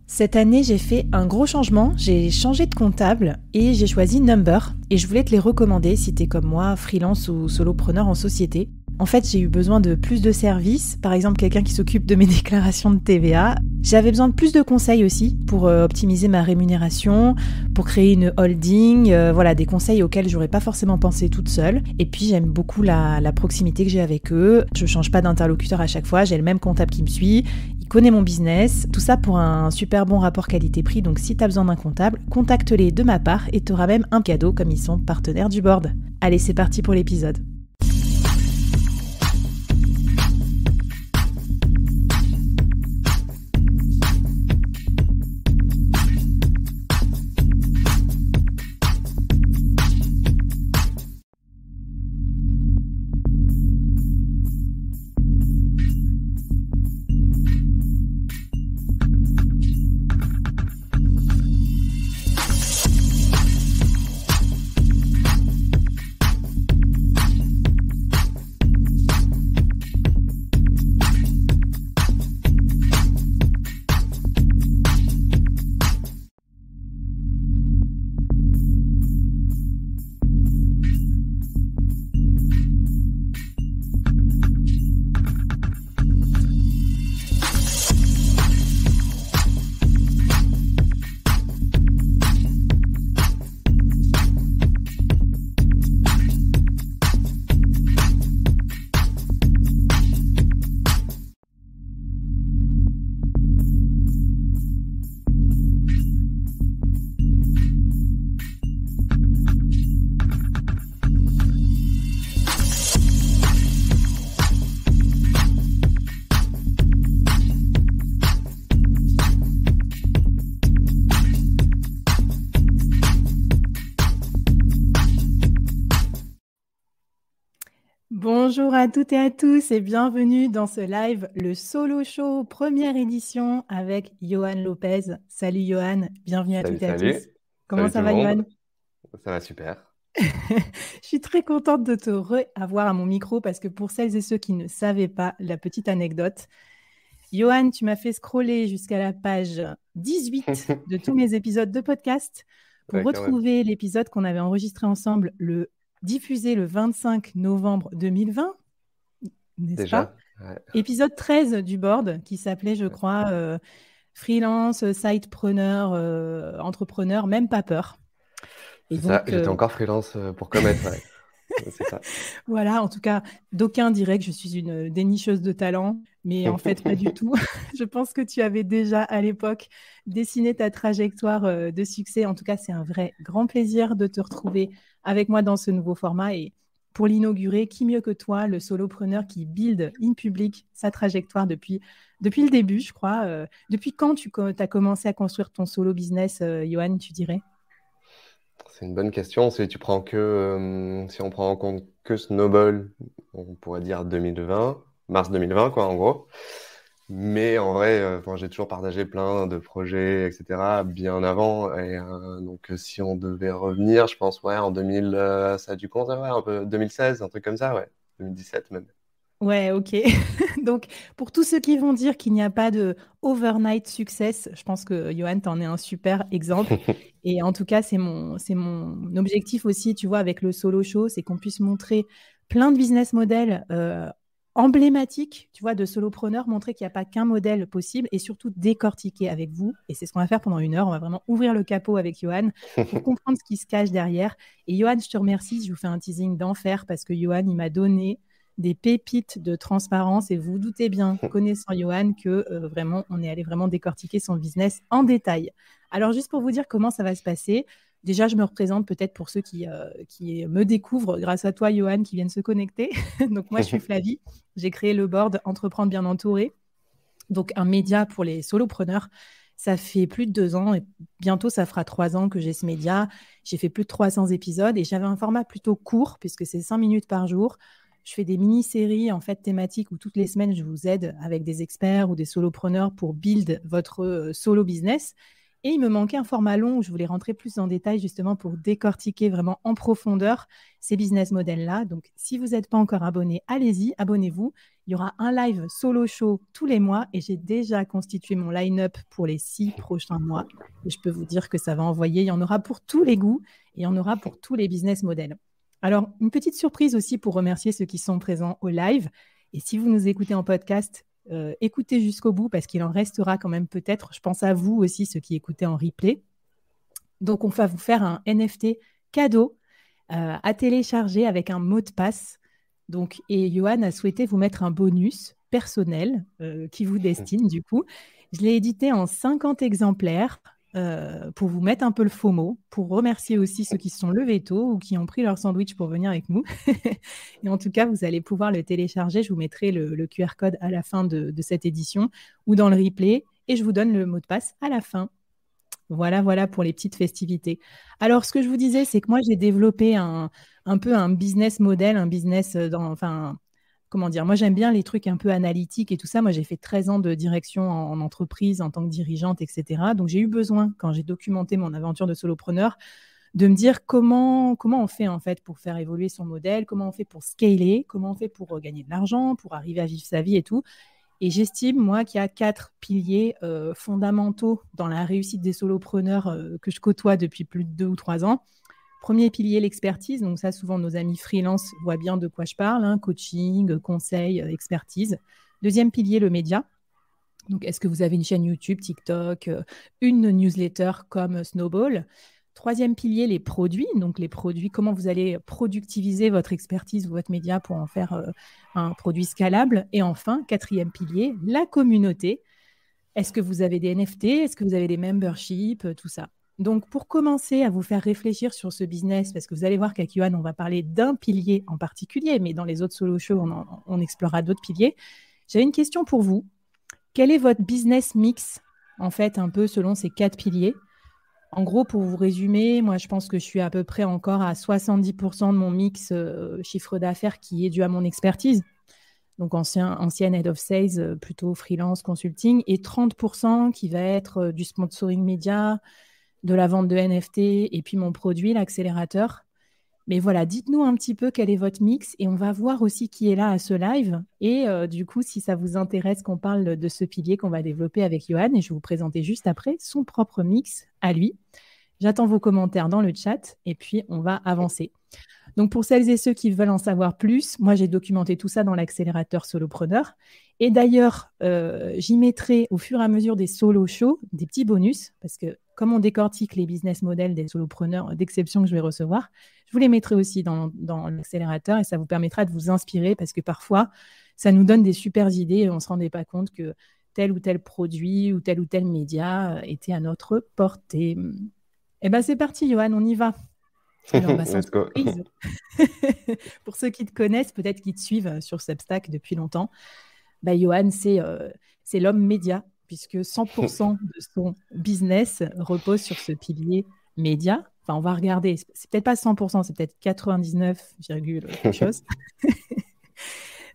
Cette année, j'ai fait un gros changement, j'ai changé de comptable et j'ai choisi Number. Et je voulais te les recommander si t'es comme moi, freelance ou solopreneur en société. En fait, j'ai eu besoin de plus de services, par exemple quelqu'un qui s'occupe de mes déclarations de TVA. J'avais besoin de plus de conseils aussi pour optimiser ma rémunération, pour créer une holding, voilà, des conseils auxquels j'aurais pas forcément pensé toute seule. Et puis j'aime beaucoup la proximité que j'ai avec eux. Je change pas d'interlocuteur à chaque fois, j'ai le même comptable qui me suit. Il connaît mon business, tout ça pour un super bon rapport qualité-prix. Donc si tu as besoin d'un comptable, contacte-les de ma part et tu auras même un cadeau comme ils sont partenaires du board. Allez, c'est parti pour l'épisode. Bonjour à toutes et à tous et bienvenue dans ce live, le Solo Show, première édition avec Johan Lopez. Salut Johan, bienvenue à Salut, toutes et à tous. salut. Comment Salut tout ça le va Johan? monde. Ça va super. Je suis très contente de te avoir à mon micro parce que pour celles et ceux qui ne savaient pas, la petite anecdote, Johan, tu m'as fait scroller jusqu'à la page 18 de tous mes épisodes de podcast pour Ouais, quand même. retrouver l'épisode qu'on avait enregistré ensemble, diffusé le 25 novembre 2020, n'est-ce pas? Déjà? Ouais. Épisode 13 du board qui s'appelait, je crois, freelance, sidepreneur, entrepreneur, même pas peur. Et C'est ça, donc, j'étais encore freelance pour commettre, ouais. C'est ça. voilà, en tout cas, d'aucuns diraient que je suis une dénicheuse de talent, mais en fait, pas du tout. Je pense que tu avais déjà à l'époque dessiné ta trajectoire de succès. En tout cas, c'est un vrai grand plaisir de te retrouver avec moi dans ce nouveau format. Et pour l'inaugurer, qui mieux que toi, le solopreneur qui build in public sa trajectoire depuis le début, je crois. Depuis quand tu as commencé à construire ton solo business, Johan, tu dirais? C'est une bonne question. Si on prend en compte que Snowball, on pourrait dire 2020, mars 2020, quoi, en gros. Mais en vrai, j'ai toujours partagé plein de projets, etc., bien avant. Et si on devait revenir, je pense, ouais, en 2000, ça a dû commencer, ouais, un peu 2016, un truc comme ça, ouais. 2017 même. Ouais, ok. Donc, pour tous ceux qui vont dire qu'il n'y a pas de overnight success, je pense que Johan, t'en es un super exemple. Et en tout cas, c'est mon objectif aussi, tu vois, avec le solo show, c'est qu'on puisse montrer plein de business models emblématiques, tu vois, de solopreneurs, montrer qu'il n'y a pas qu'un modèle possible et surtout décortiquer avec vous. Et c'est ce qu'on va faire pendant 1 heure. On va vraiment ouvrir le capot avec Johan pour comprendre ce qui se cache derrière. Et Johan, je te remercie. Je vous fais un teasing d'enfer parce que Johan, il m'a donné des pépites de transparence et vous vous doutez bien, connaissant Johan, que vraiment, on est allé vraiment décortiquer son business en détail. Alors, juste pour vous dire comment ça va se passer, déjà, je me représente peut-être pour ceux qui me découvrent grâce à toi, Johan, qui viennent se connecter. Donc, moi, je suis Flavie. J'ai créé le board Entreprendre bien entouré, donc un média pour les solopreneurs. Ça fait plus de 2 ans et bientôt ça fera 3 ans que j'ai ce média. J'ai fait plus de 300 épisodes et j'avais un format plutôt court puisque c'est 5 minutes par jour. Je fais des mini-séries en fait thématiques où toutes les semaines je vous aide avec des experts ou des solopreneurs pour build votre solo business. Et il me manquait un format long où je voulais rentrer plus en détail justement pour décortiquer vraiment en profondeur ces business models-là. Donc, si vous n'êtes pas encore abonné, allez-y, abonnez-vous. Il y aura un live solo show tous les mois et j'ai déjà constitué mon line-up pour les 6 prochains mois. Et je peux vous dire que ça va envoyer. Il y en aura pour tous les goûts et il y en aura pour tous les business models. Alors, une petite surprise aussi pour remercier ceux qui sont présents au live. Et si vous nous écoutez en podcast, écoutez jusqu'au bout parce qu'il en restera quand même peut-être. Je pense à vous aussi, ceux qui écoutez en replay. Donc, on va vous faire un NFT cadeau à télécharger avec un mot de passe. Donc, et Johan a souhaité vous mettre un bonus personnel qui vous destine du coup. Je l'ai édité en 50 exemplaires pour vous mettre un peu le FOMO, pour remercier aussi ceux qui se sont levés tôt ou qui ont pris leur sandwich pour venir avec nous. Et en tout cas, vous allez pouvoir le télécharger. Je vous mettrai le QR code à la fin de cette édition ou dans le replay et je vous donne le mot de passe à la fin. Voilà pour les petites festivités. Alors, ce que je vous disais, c'est que moi, j'ai développé un peu un business model, un business comment dire, moi, j'aime bien les trucs un peu analytiques et tout ça. Moi, j'ai fait 13 ans de direction en entreprise en tant que dirigeante, etc. Donc, j'ai eu besoin, quand j'ai documenté mon aventure de solopreneur, de me dire comment on fait en fait pour faire évoluer son modèle, comment on fait pour scaler, comment on fait pour gagner de l'argent, pour arriver à vivre sa vie et tout. Et j'estime, moi, qu'il y a 4 piliers fondamentaux dans la réussite des solopreneurs que je côtoie depuis plus de 2 ou 3 ans. Premier pilier, l'expertise. Donc ça, souvent, nos amis freelance voient bien de quoi je parle. Hein, coaching, conseil, expertise. Deuxième pilier, le média. Donc, est-ce que vous avez une chaîne YouTube, TikTok, une newsletter comme Snowball? Troisième pilier, les produits. Donc, les produits, comment vous allez productiviser votre expertise ou votre média pour en faire un produit scalable. Et enfin, quatrième pilier, la communauté. Est-ce que vous avez des NFT? Est-ce que vous avez des memberships? Tout ça. Donc, pour commencer à vous faire réfléchir sur ce business, parce que vous allez voir qu'avec Johan, on va parler d'un pilier en particulier, mais dans les autres solo shows, on explorera d'autres piliers. J'avais une question pour vous. Quel est votre business mix, en fait, un peu selon ces 4 piliers? En gros, pour vous résumer, moi, je pense que je suis à peu près encore à 70% de mon mix chiffre d'affaires qui est dû à mon expertise. Donc, ancienne head of sales, plutôt freelance, consulting, et 30% qui va être du sponsoring média, de la vente de NFT, et puis mon produit, l'accélérateur. Mais voilà, dites-nous un petit peu quel est votre mix et on va voir aussi qui est là à ce live. Et du coup, si ça vous intéresse qu'on parle de ce pilier qu'on va développer avec Johan, et je vais vous présenter juste après son propre mix à lui. J'attends vos commentaires dans le chat et puis on va avancer. Donc, pour celles et ceux qui veulent en savoir plus, moi, j'ai documenté tout ça dans l'accélérateur Solopreneur. Et d'ailleurs, j'y mettrai au fur et à mesure des solo shows, des petits bonus, parce que comme on décortique les business models des solopreneurs d'exception que je vais recevoir, je vous les mettrai aussi dans l'accélérateur et ça vous permettra de vous inspirer parce que parfois, ça nous donne des super idées et on ne se rendait pas compte que tel ou tel produit ou tel média était à notre portée. Eh bien, c'est parti, Johan, on y va. Alors, sans Let's go. surprise, pour ceux qui te connaissent, peut-être qui te suivent sur Substack depuis longtemps, Johan, c'est l'homme média, puisque 100% de son business repose sur ce pilier média. Enfin, on va regarder, c'est peut-être pas 100%, c'est peut-être 99, quelque chose.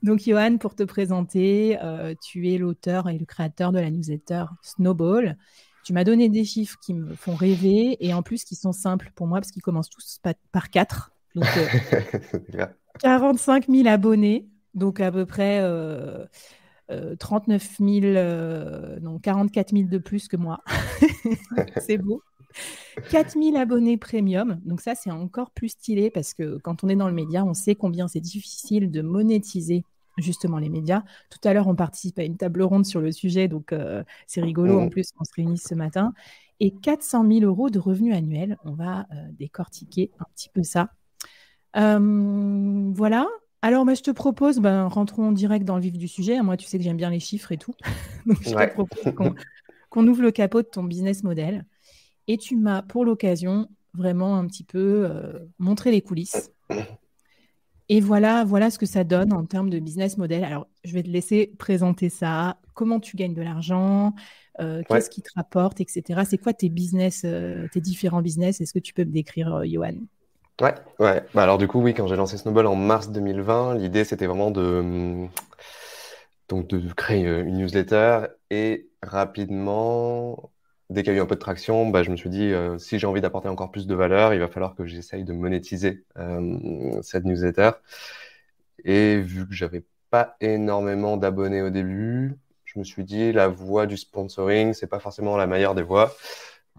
Donc, Johan, pour te présenter, tu es l'auteur et le créateur de la newsletter Snowball. Tu m'as donné des chiffres qui me font rêver et en plus qui sont simples pour moi parce qu'ils commencent tous par 4. Donc, 45 000 abonnés, donc à peu près 39 000, non, 44 000 de plus que moi. C'est beau. 4 000 abonnés premium, donc ça, c'est encore plus stylé parce que quand on est dans le média, on sait combien c'est difficile de monétiser justement les médias. Tout à l'heure, on participe à une table ronde sur le sujet, donc c'est rigolo en plus qu'on se réunisse ce matin. Et 400 000 euros de revenus annuels, on va décortiquer un petit peu ça. Voilà. Alors, je te propose, rentrons direct dans le vif du sujet. Moi, tu sais que j'aime bien les chiffres et tout. Donc, je te propose qu'on ouvre le capot de ton business model. Et tu m'as, pour l'occasion, vraiment un petit peu montré les coulisses. Et voilà ce que ça donne en termes de business model. Alors, je vais te laisser présenter ça. Comment tu gagnes de l'argent, qu'est-ce qui te rapporte, etc. C'est quoi tes business, tes différents business? Est-ce que tu peux me décrire, Johan? Ouais. Alors du coup, oui, quand j'ai lancé Snowball en mars 2020, l'idée, c'était vraiment de créer une newsletter et rapidement dès qu'il y a eu un peu de traction, bah, je me suis dit, si j'ai envie d'apporter encore plus de valeur, il va falloir que j'essaye de monétiser cette newsletter. Et vu que j'avais pas énormément d'abonnés au début, je me suis dit, la voie du sponsoring, c'est pas forcément la meilleure des voies.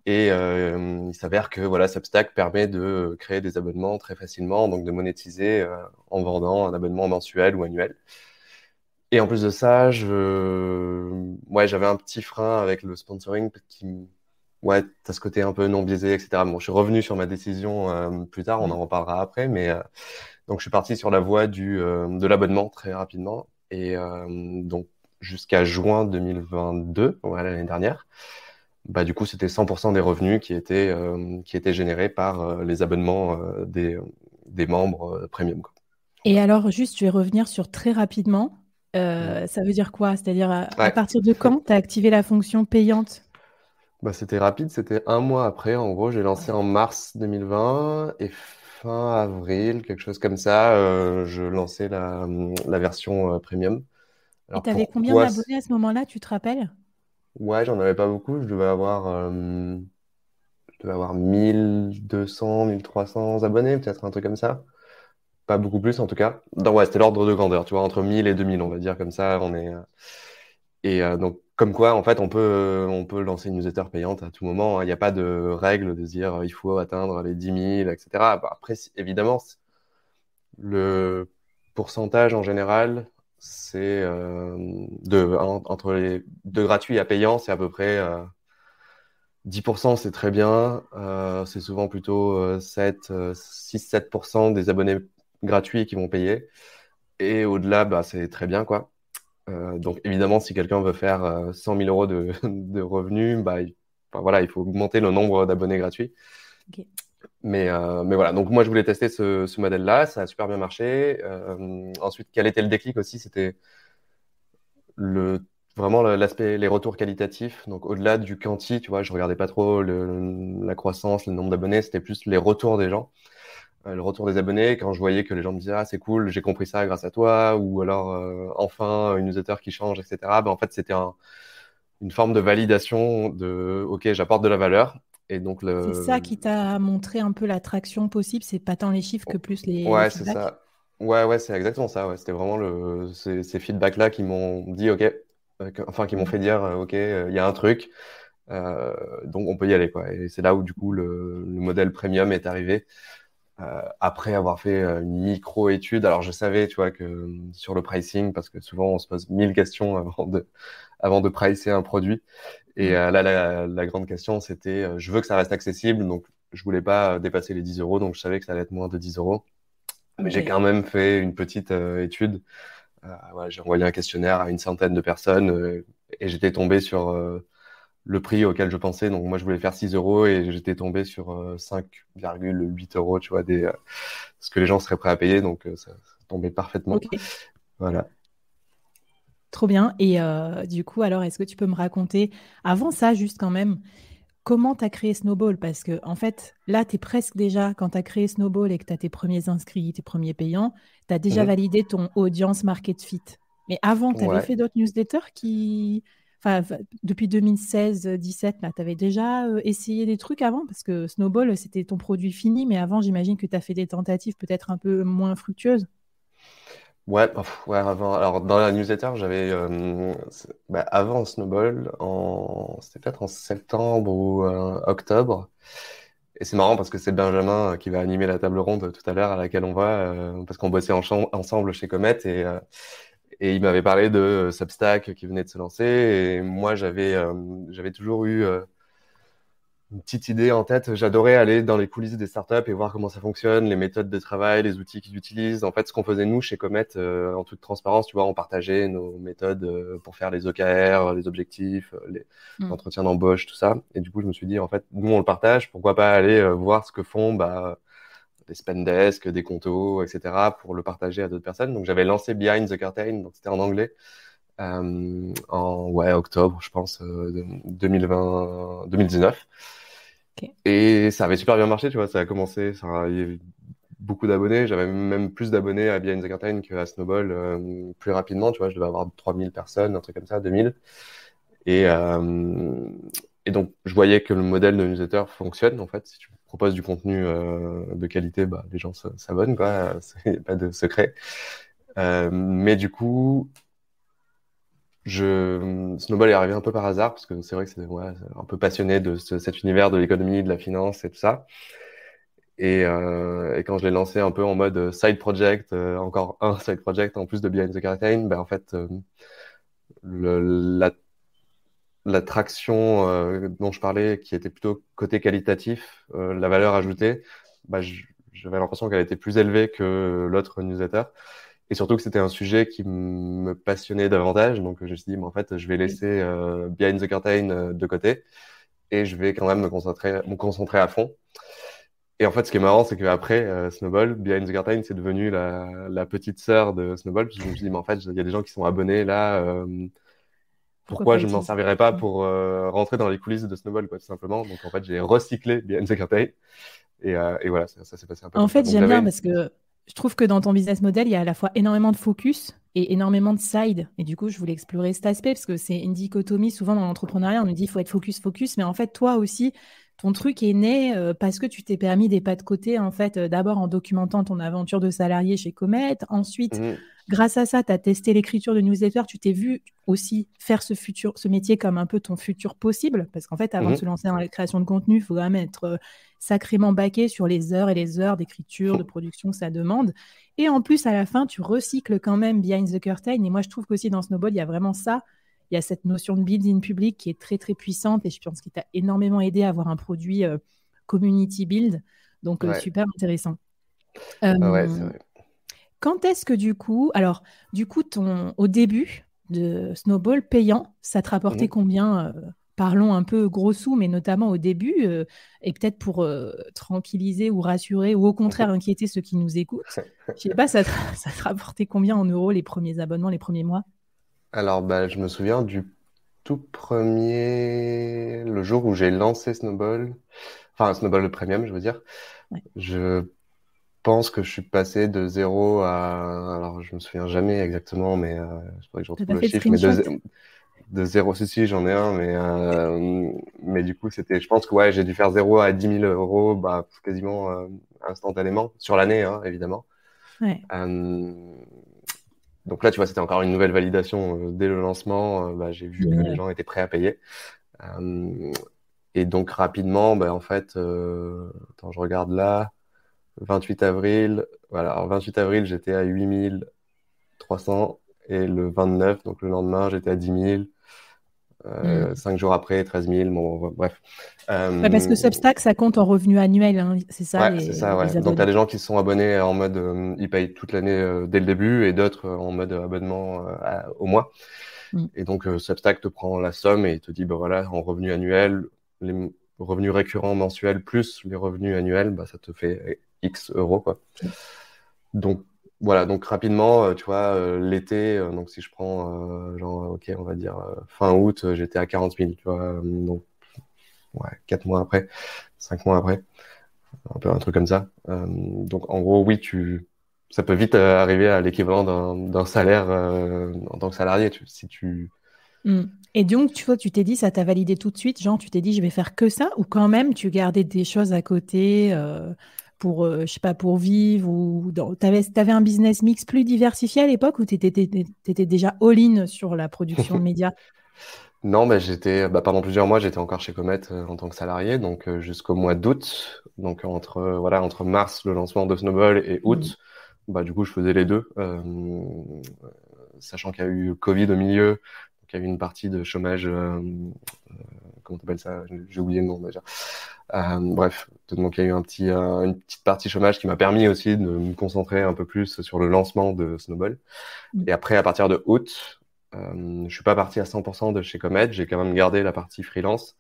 Et il s'avère que voilà, Substack permet de créer des abonnements très facilement, donc de monétiser en vendant un abonnement mensuel ou annuel. Et en plus de ça, ouais, j'avais un petit frein avec le sponsoring ouais, t'as ce côté un peu non biaisé, etc. Bon, je suis revenu sur ma décision plus tard, on Mm. en reparlera après, mais donc je suis parti sur la voie de l'abonnement très rapidement. Et donc jusqu'à juin 2022, voilà, l'année dernière, bah, du coup, c'était 100% des revenus qui étaient générés par les abonnements des membres premium, quoi. Et alors, juste, je vais revenir sur très rapidement. Mm. Ça veut dire quoi? C'est-à-dire, à Ouais. partir de quand tu as activé la fonction payante? Bah, c'était rapide, c'était un mois après. En gros, j'ai lancé en mars 2020 et fin avril, quelque chose comme ça, je lançais la version premium. Et Alors tu avais combien pourquoi? d'abonnés à ce moment-là, tu te rappelles? Ouais, j'en avais pas beaucoup. Je devais avoir 1200, 1300 abonnés, peut-être un truc comme ça. Pas beaucoup plus en tout cas. Donc ouais, c'était l'ordre de grandeur, tu vois, entre 1000 et 2000, on va dire comme ça. Et donc, comme quoi, en fait, on peut lancer une newsletter payante à tout moment, hein. Il n'y a pas de règle de dire il faut atteindre les 10 000, etc. Bah, après, évidemment, le pourcentage en général, c'est entre les de gratuit à payant, c'est à peu près 10%, c'est très bien. C'est souvent plutôt 6-7% des abonnés gratuits qui vont payer. Et au-delà, bah, c'est très bien, quoi. Donc évidemment, si quelqu'un veut faire 100 000 euros de revenus, bah, enfin, voilà, il faut augmenter le nombre d'abonnés gratuits. Ok. Mais voilà, donc moi je voulais tester ce modèle-là, ça a super bien marché. Ensuite, quel était le déclic aussi? C'était vraiment l'aspect, les retours qualitatifs. Donc au-delà du quanti, tu vois, je regardais pas trop la croissance, le nombre d'abonnés, c'était plus les retours des gens. Le retour des abonnés, quand je voyais que les gens me disaient ah c'est cool, j'ai compris ça grâce à toi, ou alors enfin une newsletter qui change, etc. Ben, en fait c'était une forme de validation de ok, j'apporte de la valeur. Et donc C'est ça qui t'a montré un peu l'attraction possible, c'est pas tant les chiffres que plus les ouais, c'est feedbacks. ça. Ouais, ouais, c'est exactement ça. Ouais. C'était vraiment ces feedbacks-là qui m'ont dit ok, enfin qui m'ont Mm. fait dire ok, il y a un truc, euh, donc on peut y aller, quoi. Et c'est là où du coup le modèle premium est arrivé. Après avoir fait une micro-étude, alors je savais, tu vois, que sur le pricing, parce que souvent on se pose 1000 questions avant de pricer un produit. Et Mm. là, la grande question, c'était, je veux que ça reste accessible, donc je voulais pas dépasser les 10 euros, donc je savais que ça allait être moins de 10 euros. Mais j'ai Ok. quand même fait une petite étude. Voilà, j'ai envoyé un questionnaire à une centaine de personnes et j'étais tombé sur le prix auquel je pensais. Donc moi, je voulais faire 6 euros et j'étais tombé sur 5,8 euros, tu vois, ce que les gens seraient prêts à payer. Donc ça tombait parfaitement. Ok. Voilà. Trop bien. Et du coup, alors, est-ce que tu peux me raconter, avant ça, juste quand même, comment tu as créé Snowball? Parce que, en fait, là, tu es presque déjà, quand tu as créé Snowball et que tu as tes premiers inscrits, tes premiers payants, tu as déjà Mhm. validé ton audience market fit. Mais avant, tu avais Ouais. fait d'autres newsletters qui. Enfin, depuis 2016-17, là, tu avais déjà essayé des trucs avant? Parce que Snowball, c'était ton produit fini, mais avant, j'imagine que tu as fait des tentatives peut-être un peu moins fructueuses. Ouais, ouais, avant. Alors, dans la newsletter, j'avais, bah, avant Snowball, c'était peut-être en septembre ou octobre. Et c'est marrant parce que c'est Benjamin qui va animer la table ronde tout à l'heure à laquelle on va, parce qu'on bossait ensemble chez Comet et il m'avait parlé de Substack qui venait de se lancer. Et moi, j'avais toujours eu une petite idée en tête. J'adorais aller dans les coulisses des startups et voir comment ça fonctionne, les méthodes de travail, les outils qu'ils utilisent. En fait, ce qu'on faisait nous chez Comet, en toute transparence, tu vois, on partageait nos méthodes pour faire les OKR, les objectifs, les Mm. entretiens d'embauche, tout ça. Et du coup, je me suis dit, en fait, nous, on le partage. Pourquoi pas aller voir ce que font bah, des Spendesk, des Conto, etc., pour le partager à d'autres personnes. Donc, j'avais lancé Behind the Curtain, donc c'était en anglais, en ouais, octobre, je pense, 2020, 2019. Ok. Et ça avait super bien marché, tu vois, ça a commencé, il y avait beaucoup d'abonnés, j'avais même plus d'abonnés à Behind the Curtain qu'à Snowball plus rapidement, tu vois, je devais avoir 3000 personnes, un truc comme ça, 2000. Et, et donc, je voyais que le modèle de newsletter fonctionne, en fait. Si tu proposes du contenu de qualité, bah, les gens s'abonnent, quoi. C'est pas de secret. Mais du coup, Snowball est arrivé un peu par hasard, parce que c'est vrai que c'est ouais, un peu passionné de cet univers de l'économie, de la finance et tout ça. Et quand je l'ai lancé un peu en mode side project, encore un side project en plus de Behind the Curtain, ben en fait, le, la, la traction dont je parlais, qui était plutôt côté qualitatif, la valeur ajoutée, bah, j'avais l'impression qu'elle était plus élevée que l'autre newsletter. Et surtout que c'était un sujet qui me passionnait davantage. Donc je me suis dit, mais en fait, je vais laisser Behind the Curtain de côté et je vais quand même me concentrer à fond. Et en fait, ce qui est marrant, c'est qu'après Snowball, Behind the Curtain, c'est devenu la petite sœur de Snowball. Parce que je me suis dit, mais en fait, il y a des gens qui sont abonnés là. Pourquoi Pourquoi pas je ne m'en utiliser? servirais pas pour rentrer dans les coulisses de Snowball, quoi, tout simplement. Donc en fait, j'ai recyclé Behind the Curtain. Et voilà, ça s'est passé un peu En comme ça. fait, Donc j'aime j'avais bien une... parce que je trouve que dans ton business model, il y a à la fois énormément de focus et énormément de side. Et du coup, je voulais explorer cet aspect parce que c'est une dichotomie. Souvent, dans l'entrepreneuriat, on nous dit qu'il faut être focus, focus. Mais en fait, toi aussi, ton truc est né parce que tu t'es permis des pas de côté, en fait, d'abord en documentant ton aventure de salarié chez Comet. Ensuite, Mhm, grâce à ça, tu as testé l'écriture de newsletter. Tu t'es vu aussi faire ce métier comme un peu ton futur possible. Parce qu'en fait, avant de se mhm. lancer dans la création de contenu, il faut quand même être sacrément baqué sur les heures et les heures d'écriture, de production que ça demande. Et en plus, à la fin, tu recycles quand même Behind the Curtain. Et moi, je trouve qu'aussi dans Snowball, il y a vraiment ça. Il y a cette notion de build in public qui est très, très puissante. Et je pense qu'il t'a énormément aidé à avoir un produit community build. Donc, Ouais, super intéressant. ouais, c'est Euh, vrai. Quand est-ce que alors, du coup, au début de Snowball payant, ça te rapportait Mhm. combien parlons un peu gros sous, mais notamment au début, et peut-être pour tranquilliser ou rassurer, ou au contraire inquiéter ceux qui nous écoutent. Je sais pas, ça te rapportait combien en euros les premiers abonnements, les premiers mois? Alors, bah, je me souviens du tout premier, le jour où j'ai lancé Snowball, enfin Snowball le premium, je veux dire. Ouais. Je pense que je suis passé de zéro à, alors je me souviens jamais exactement, mais je faudrait que je T'as retrouve pas le fait de chiffre, mais screenshot? de zéro, si, j'en ai un, mais du coup, je pense que ouais, j'ai dû faire 0 à 10 000 euros, bah, quasiment instantanément, sur l'année, hein, évidemment. Ouais. Euh, donc là, tu vois, c'était encore une nouvelle validation dès le lancement. Bah, j'ai vu que les Génial. gens étaient prêts à payer. Euh, et donc rapidement, bah, en fait, attends, je regarde là, 28 avril, voilà, alors 28 avril, j'étais à 8 300 et le 29, donc le lendemain, j'étais à 10 000. Hmm. 5 jours après, 13 000, bon, bref. Ouais, parce que Euh, Substack, ça compte en revenu annuel, hein, c'est ça, ouais, c'est ça, ouais. les Donc, tu as abonnés. des gens qui se sont abonnés en mode, ils payent toute l'année dès le début et d'autres en mode abonnement au mois. Hmm. Et donc, Substack te prend la somme et il te dit, bah voilà, en revenu annuel, les revenus récurrents mensuels plus les revenus annuels, bah, ça te fait X euros, quoi. Ok. Donc, voilà, donc rapidement, tu vois, l'été, donc si je prends, genre, ok, on va dire fin août, j'étais à 40 000, tu vois, donc, ouais, 4 mois après, 5 mois après, un peu un truc comme ça. Donc, en gros, oui, ça peut vite arriver à l'équivalent d'un salaire en tant que salarié, si tu... Hmm. Et donc, tu vois, tu t'es dit, ça t'a validé tout de suite, genre, tu t'es dit, je vais faire que ça, ou quand même, tu gardais des choses à côté pour, je sais pas, pour vivre, ou t'avais un business mix plus diversifié à l'époque, ou t'étais déjà all-in sur la production de médias? Non, mais pendant plusieurs mois, j'étais encore chez Comet en tant que salarié, donc jusqu'au mois d'août, donc voilà, entre mars, le lancement de Snowball, et Hmm. août, bah, du coup, je faisais les deux, sachant qu'il y a eu Covid au milieu, donc il y a eu une partie de chômage, comment t'appelles ça? J'ai oublié le nom déjà. Bref, donc il y a eu une petite partie chômage qui m'a permis aussi de me concentrer un peu plus sur le lancement de Snowball. Hmm. Et après, à partir de août, je suis pas parti à 100% de chez Comet, j'ai quand même gardé la partie freelance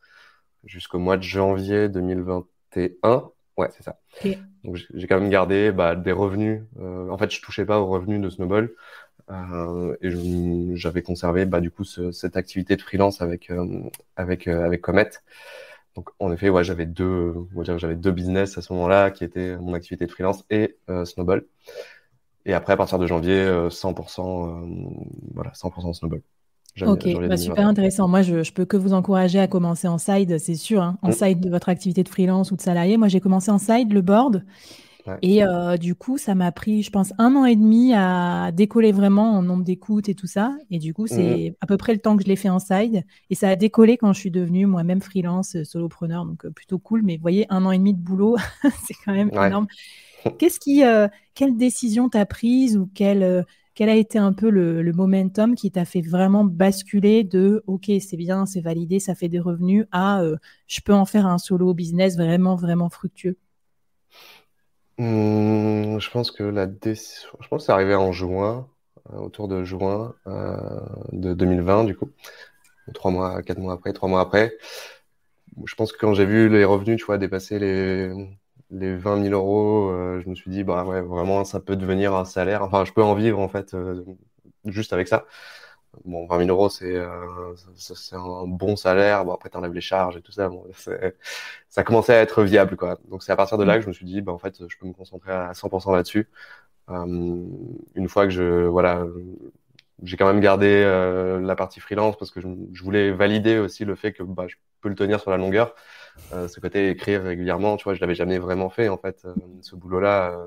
jusqu'au mois de janvier 2021. Ouais, c'est ça. Ok. Donc j'ai quand même gardé bah, des revenus. En fait, je touchais pas aux revenus de Snowball et j'avais conservé bah, du coup cette activité de freelance avec Comet. Donc en effet, ouais, on va dire que j'avais deux business à ce moment-là qui étaient mon activité de freelance et Snowball. Et après, à partir de janvier, 100%, voilà, 100% Snowball. Ok, janvier bah 2020. super intéressant. Moi, je peux que vous encourager à commencer en side, c'est sûr, hein, en Mm. side de votre activité de freelance ou de salarié. Moi, j'ai commencé en side, le board, Ouais. et du coup, ça m'a pris, je pense, 1 an et demi à décoller vraiment en nombre d'écoutes et tout ça. Et du coup, Mm, c'est à peu près le temps que je l'ai fait en side. Et ça a décollé quand je suis devenue moi-même freelance, solopreneur, donc plutôt cool. Mais vous voyez, 1 an et demi de boulot, c'est quand même mm. Ouais. énorme. Qu'est-ce qui, quelle décision t'as prise ou quel a été un peu le momentum qui t'a fait vraiment basculer de OK, c'est bien, c'est validé, ça fait des revenus à je peux en faire un solo business vraiment, vraiment fructueux? Je pense que je pense que c'est arrivé en juin, autour de juin de 2020, du coup. 3 mois, 4 mois après, 3 mois après. Je pense que quand j'ai vu les revenus, tu vois, dépasser les 20 000 euros, je me suis dit, bah ouais, vraiment, ça peut devenir un salaire. Enfin, je peux en vivre, en fait, juste avec ça. Bon, 20 000 euros, c'est un bon salaire. Bon, après, t'enlèves les charges et tout ça. Bon, ça commençait à être viable, quoi. Donc, c'est à partir de là Mm. que je me suis dit, bah, en fait, je peux me concentrer à 100% là-dessus. Une fois que voilà, j'ai quand même gardé la partie freelance parce que je voulais valider aussi le fait que bah, je peux le tenir sur la longueur. Ce côté écrire régulièrement, tu vois, je l'avais jamais vraiment fait en fait. Ce boulot-là,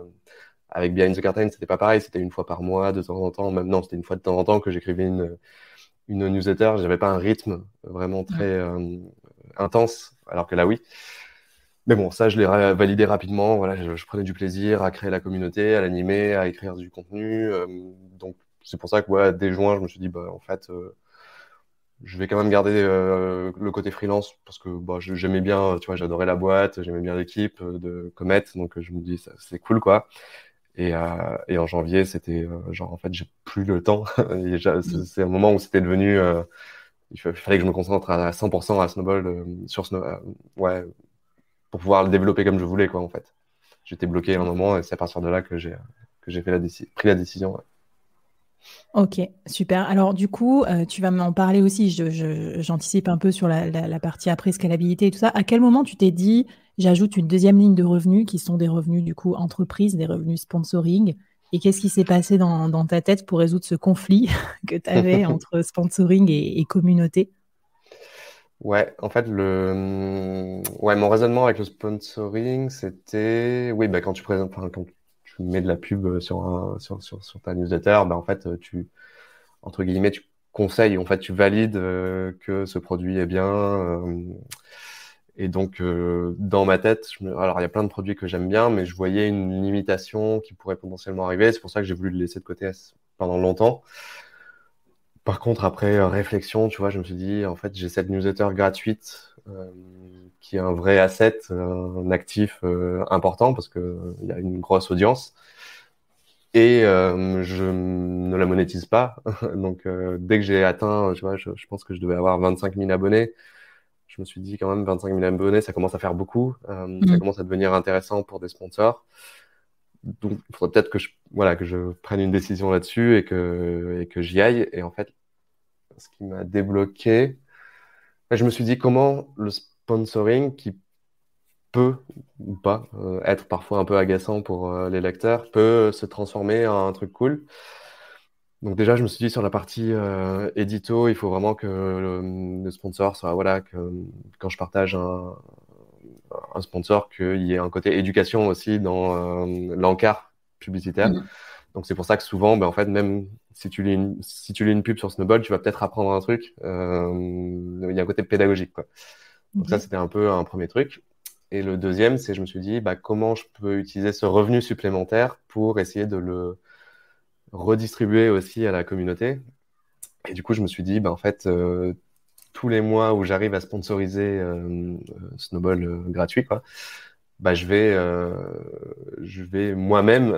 avec Behind the Curtain, c'était pas pareil. C'était une fois par mois, de temps en temps. Même non, c'était une fois de temps en temps que j'écrivais une newsletter. J'avais pas un rythme vraiment très Ouais. intense, alors que là, oui. Mais bon, ça, je l'ai validé rapidement. Voilà, je prenais du plaisir à créer la communauté, à l'animer, à écrire du contenu. Donc, c'est pour ça que ouais, dès juin, je me suis dit, bah, en fait, je vais quand même garder le côté freelance parce que bah, j'aimais bien, tu vois, j'adorais la boîte, j'aimais bien l'équipe de Comet. Donc, je me dis, c'est cool, quoi. Et en janvier, c'était genre, en fait, j'ai plus le temps. Et Mm. c'est un moment où c'était devenu, il fallait que je me concentre à 100% à Snowball, ouais, pour pouvoir le développer comme je voulais, quoi, en fait. J'étais bloqué à un moment et c'est à partir de là que j'ai pris la décision. Ouais. Ok, super. Alors du coup, tu vas m'en parler aussi. J'anticipe un peu sur la partie après scalabilité et tout ça. À quel moment tu t'es dit, j'ajoute une deuxième ligne de revenus qui sont des revenus du coup entreprise, des revenus sponsoring? Et qu'est-ce qui s'est passé dans ta tête pour résoudre ce conflit que tu avais entre sponsoring et communauté? Ouais, en fait, ouais, mon raisonnement avec le sponsoring, c'était, oui, bah, quand tu présentes, enfin, quand tu mets de la pub sur ta newsletter, bah, en fait, entre guillemets, tu conseilles, en fait, tu valides que ce produit est bien. Et donc, dans ma tête, alors il y a plein de produits que j'aime bien, mais je voyais une limitation qui pourrait potentiellement arriver. C'est pour ça que j'ai voulu le laisser de côté pendant longtemps. Par contre, après réflexion, tu vois, je me suis dit, en fait, j'ai cette newsletter gratuite qui est un vrai asset, un actif important parce que il y a une grosse audience et je ne la monétise pas. Donc, dès que j'ai atteint, tu vois, je pense que je devais avoir 25 000 abonnés. Je me suis dit quand même 25 000 abonnés, ça commence à faire beaucoup. Ça Mm. commence à devenir intéressant pour des sponsors. Donc, il faudrait peut-être que voilà, que je prenne une décision là-dessus et que j'y aille. Et en fait, ce qui m'a débloqué, je me suis dit comment le sponsoring, qui peut ou pas être parfois un peu agaçant pour les lecteurs, peut se transformer en un truc cool. Donc déjà, je me suis dit sur la partie édito, il faut vraiment que le sponsor soit, voilà, que quand je partage un sponsor, qu'il y ait un côté éducation aussi dans l'encart publicitaire. Mm. Donc c'est pour ça que souvent, ben, en fait, même si tu lis une pub sur Snowball, tu vas peut-être apprendre un truc. Il y a un côté pédagogique, quoi. Donc ça, Ok. c'était un peu un premier truc. Et le deuxième, c'est je me suis dit, bah, comment je peux utiliser ce revenu supplémentaire pour essayer de le redistribuer aussi à la communauté. Et du coup, je me suis dit, bah, en fait, tous les mois où j'arrive à sponsoriser Snowball gratuit, quoi, bah, je vais moi-même,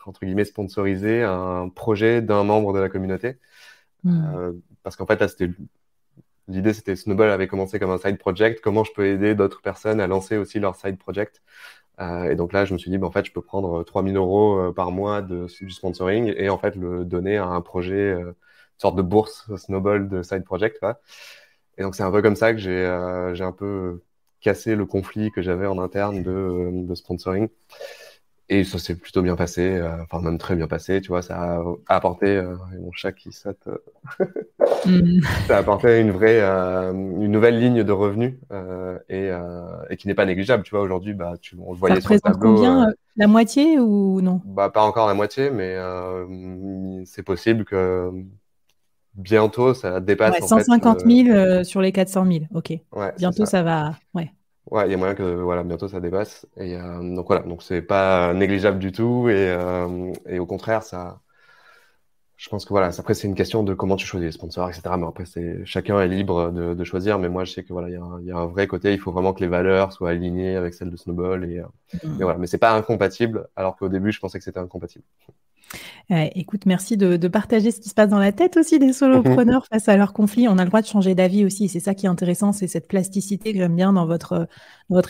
entre guillemets, sponsoriser un projet d'un membre de la communauté. Mm. Parce qu'en fait, là, l'idée, c'était Snowball avait commencé comme un side project. Comment je peux aider d'autres personnes à lancer aussi leur side project? Et donc là, je me suis dit, bah, en fait, je peux prendre 3 000 euros par mois du sponsoring et en fait le donner à un projet, une sorte de bourse Snowball de side project, quoi. Et donc c'est un peu comme ça que j'ai un peu cassé le conflit que j'avais en interne de sponsoring. Et ça s'est plutôt bien passé, enfin même très bien passé, tu vois, ça a apporté, mon chat qui saute, Hmm. ça a apporté une nouvelle ligne de revenus et qui n'est pas négligeable, tu vois, aujourd'hui, bah, on le Ça voyait sur le représente tableau, combien? La moitié ou non? bah, pas encore la moitié, mais c'est possible que bientôt ça Ouais, dépasse en cent fait, cinquante mille sur les 400 000. Ok. ouais, c'est Bientôt, ça. ça va. Ouais. Ouais, il y a moyen que voilà, bientôt ça dépasse. Et donc voilà, donc c'est pas négligeable du tout. Et au contraire, je pense que voilà, après c'est une question de comment tu choisis les sponsors, etc. Mais après, chacun est libre de choisir. Mais moi, je sais que voilà, il y a un vrai côté. Il faut vraiment que les valeurs soient alignées avec celles de Snowball. Mais Hmm. voilà, mais c'est pas incompatible. Alors qu'au début, je pensais que c'était incompatible. Écoute, merci de partager ce qui se passe dans la tête aussi des solopreneurs face à leurs conflits. On a le droit de changer d'avis aussi. C'est ça qui est intéressant, c'est cette plasticité que j'aime bien dans votre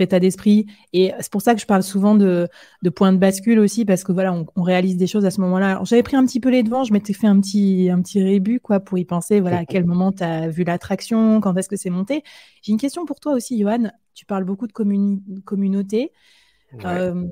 état d'esprit. Et c'est pour ça que je parle souvent de point de bascule aussi, parce que voilà, on réalise des choses à ce moment-là. Alors, j'avais pris un petit peu les devants, je m'étais fait un petit rébut, quoi, pour y penser. Voilà, à quel moment tu as vu l'attraction, quand est-ce que c'est monté. J'ai une question pour toi aussi, Johan. Tu parles beaucoup de communauté. Ouais. Euh,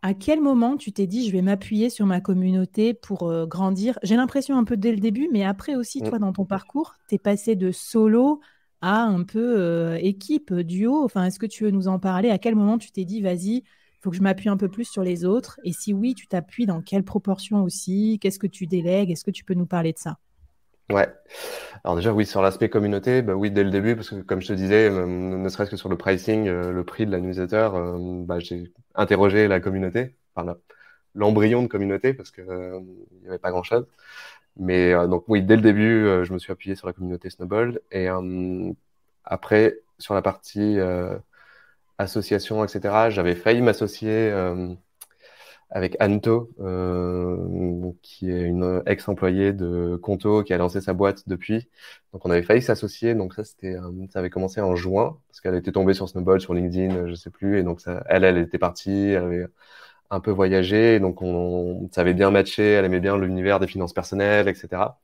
à quel moment tu t'es dit, je vais m'appuyer sur ma communauté pour grandir? J'ai l'impression un peu dès le début, mais après aussi, Mm. toi, dans ton parcours, tu es passé de solo à un peu équipe, duo. Enfin, est-ce que tu veux nous en parler? À quel moment tu t'es dit, vas-y, il faut que je m'appuie un peu plus sur les autres? Et si oui, tu t'appuies dans quelle proportion aussi? Qu'est-ce que tu délègues? Est-ce que tu peux nous parler de ça? Ouais. Alors déjà, oui, sur l'aspect communauté, bah oui, dès le début, parce que comme je te disais, ne serait-ce que sur le pricing, le prix de la newsletter, bah, j'ai interrogé la communauté, enfin l'embryon de communauté, parce que il n'y avait pas grand-chose. Mais donc oui, dès le début, je me suis appuyé sur la communauté Snowball. Et après, sur la partie association, etc., j'avais failli m'associer avec Anto, qui est une ex-employée de Conto qui a lancé sa boîte depuis. Donc on avait failli s'associer. Donc ça avait commencé en juin parce qu'elle était tombée sur Snowball, sur LinkedIn, je sais plus. Et donc elle était partie, elle avait un peu voyagé. Et donc ça avait bien matché. Elle aimait bien l'univers des finances personnelles, etc.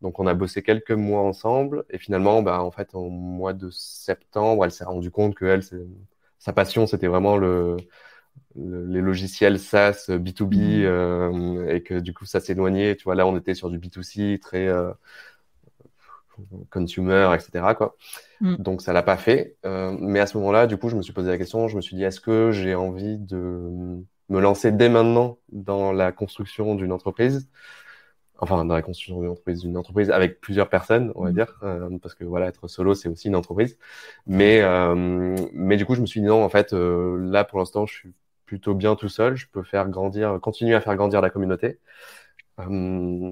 Donc on a bossé quelques mois ensemble. Et finalement, bah en fait, au mois de septembre, elle s'est rendue compte que sa passion, c'était vraiment les logiciels SaaS B2B Mhm. et que du coup ça s'éloignait. Tu vois, là on était sur du B2C très consumer, etc. quoi. Mhm. Donc ça l'a pas fait. Mais à ce moment-là, du coup, je me suis posé la question. Je me suis dit, est-ce que j'ai envie de me lancer dès maintenant dans la construction d'une entreprise? Enfin, dans la construction d'une entreprise avec plusieurs personnes, on va Mhm. dire, parce que voilà, être solo, c'est aussi une entreprise. Mais du coup, je me suis dit non, en fait, là, pour l'instant, je suis plutôt bien tout seul. Je peux continuer à faire grandir la communauté, euh,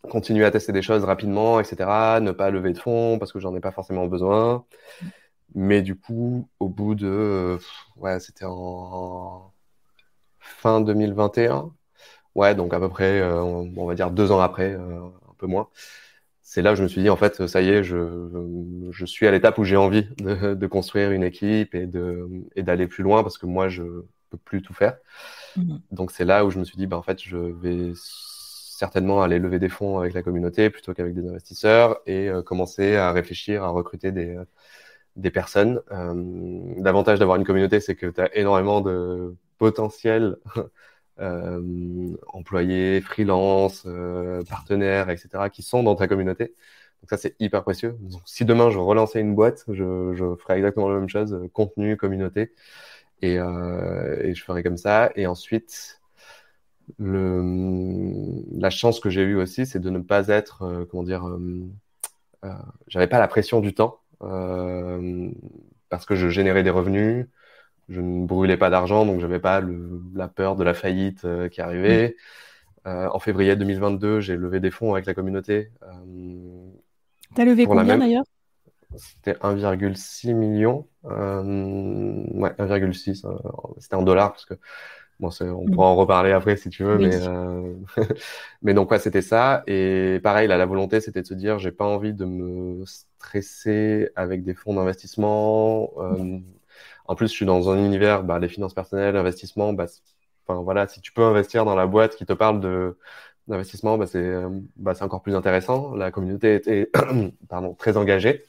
continuer à tester des choses rapidement, etc. Ne pas lever de fonds parce que j'en ai pas forcément besoin. Mais du coup, au bout de, ouais, c'était en fin 2021. Ouais, donc à peu près, on va dire 2 ans après, un peu moins. C'est là où je me suis dit, en fait, ça y est, je suis à l'étape où j'ai envie de construire une équipe et d'aller plus loin parce que moi, je peux plus tout faire. Mhm. Donc c'est là où je me suis dit, bah, en fait, je vais certainement aller lever des fonds avec la communauté plutôt qu'avec des investisseurs et commencer à réfléchir à recruter des personnes. L'avantage d'avoir une communauté, c'est que tu as énormément de potentiel employés, freelance, partenaires, etc., qui sont dans ta communauté. Donc ça, c'est hyper précieux. Donc, si demain je relançais une boîte, je ferais exactement la même chose, contenu, communauté, et je ferais comme ça. Et ensuite, la chance que j'ai eue aussi, c'est de ne pas être, comment dire, euh, j'avais pas la pression du temps, parce que je générais des revenus, je ne brûlais pas d'argent, donc j'avais pas la peur de la faillite qui Mhm. arrivait. En février 2022, j'ai levé des fonds avec la communauté T'as levé pour la combien même. d'ailleurs? C'était 1,6 million. Ouais, 1,6. C'était en dollars parce que bon, on Mhm. pourra en reparler après si tu veux, Oui. mais donc ouais, c'était ça. Et pareil, là, la volonté, c'était de se dire, j'ai pas envie de me stresser avec des fonds d'investissement. En plus, je suis dans un univers, bah, les finances personnelles, l'investissement, bah, enfin voilà, si tu peux investir dans la boîte qui te parle d'investissement, bah, c'est encore plus intéressant. La communauté était pardon, très engagée.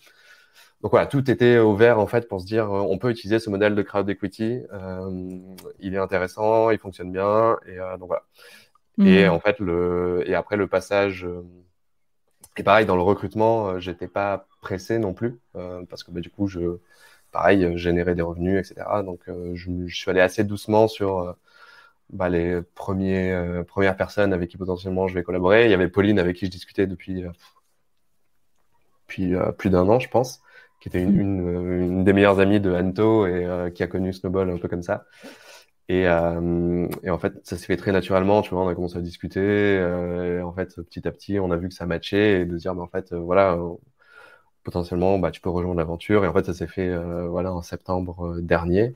Donc voilà, tout était ouvert en fait pour se dire on peut utiliser ce modèle de crowd equity, il est intéressant, il fonctionne bien et donc voilà. Et Hmm. en fait et après le passage et pareil dans le recrutement, j'étais pas pressé non plus parce que du coup pareil générer des revenus etc. Donc je suis allé assez doucement sur les premières personnes avec qui potentiellement je vais collaborer. Il y avait Pauline avec qui je discutais depuis plus d'un an, je pense, qui était une des meilleures amies de Anto et qui a connu Snowball un peu comme ça. Et en fait, ça s'est fait très naturellement, tu vois, on a commencé à discuter. Et en fait, petit à petit, on a vu que ça matchait et de se dire, en fait, voilà, potentiellement, tu peux rejoindre l'aventure. Et en fait, ça s'est fait, voilà, en septembre dernier.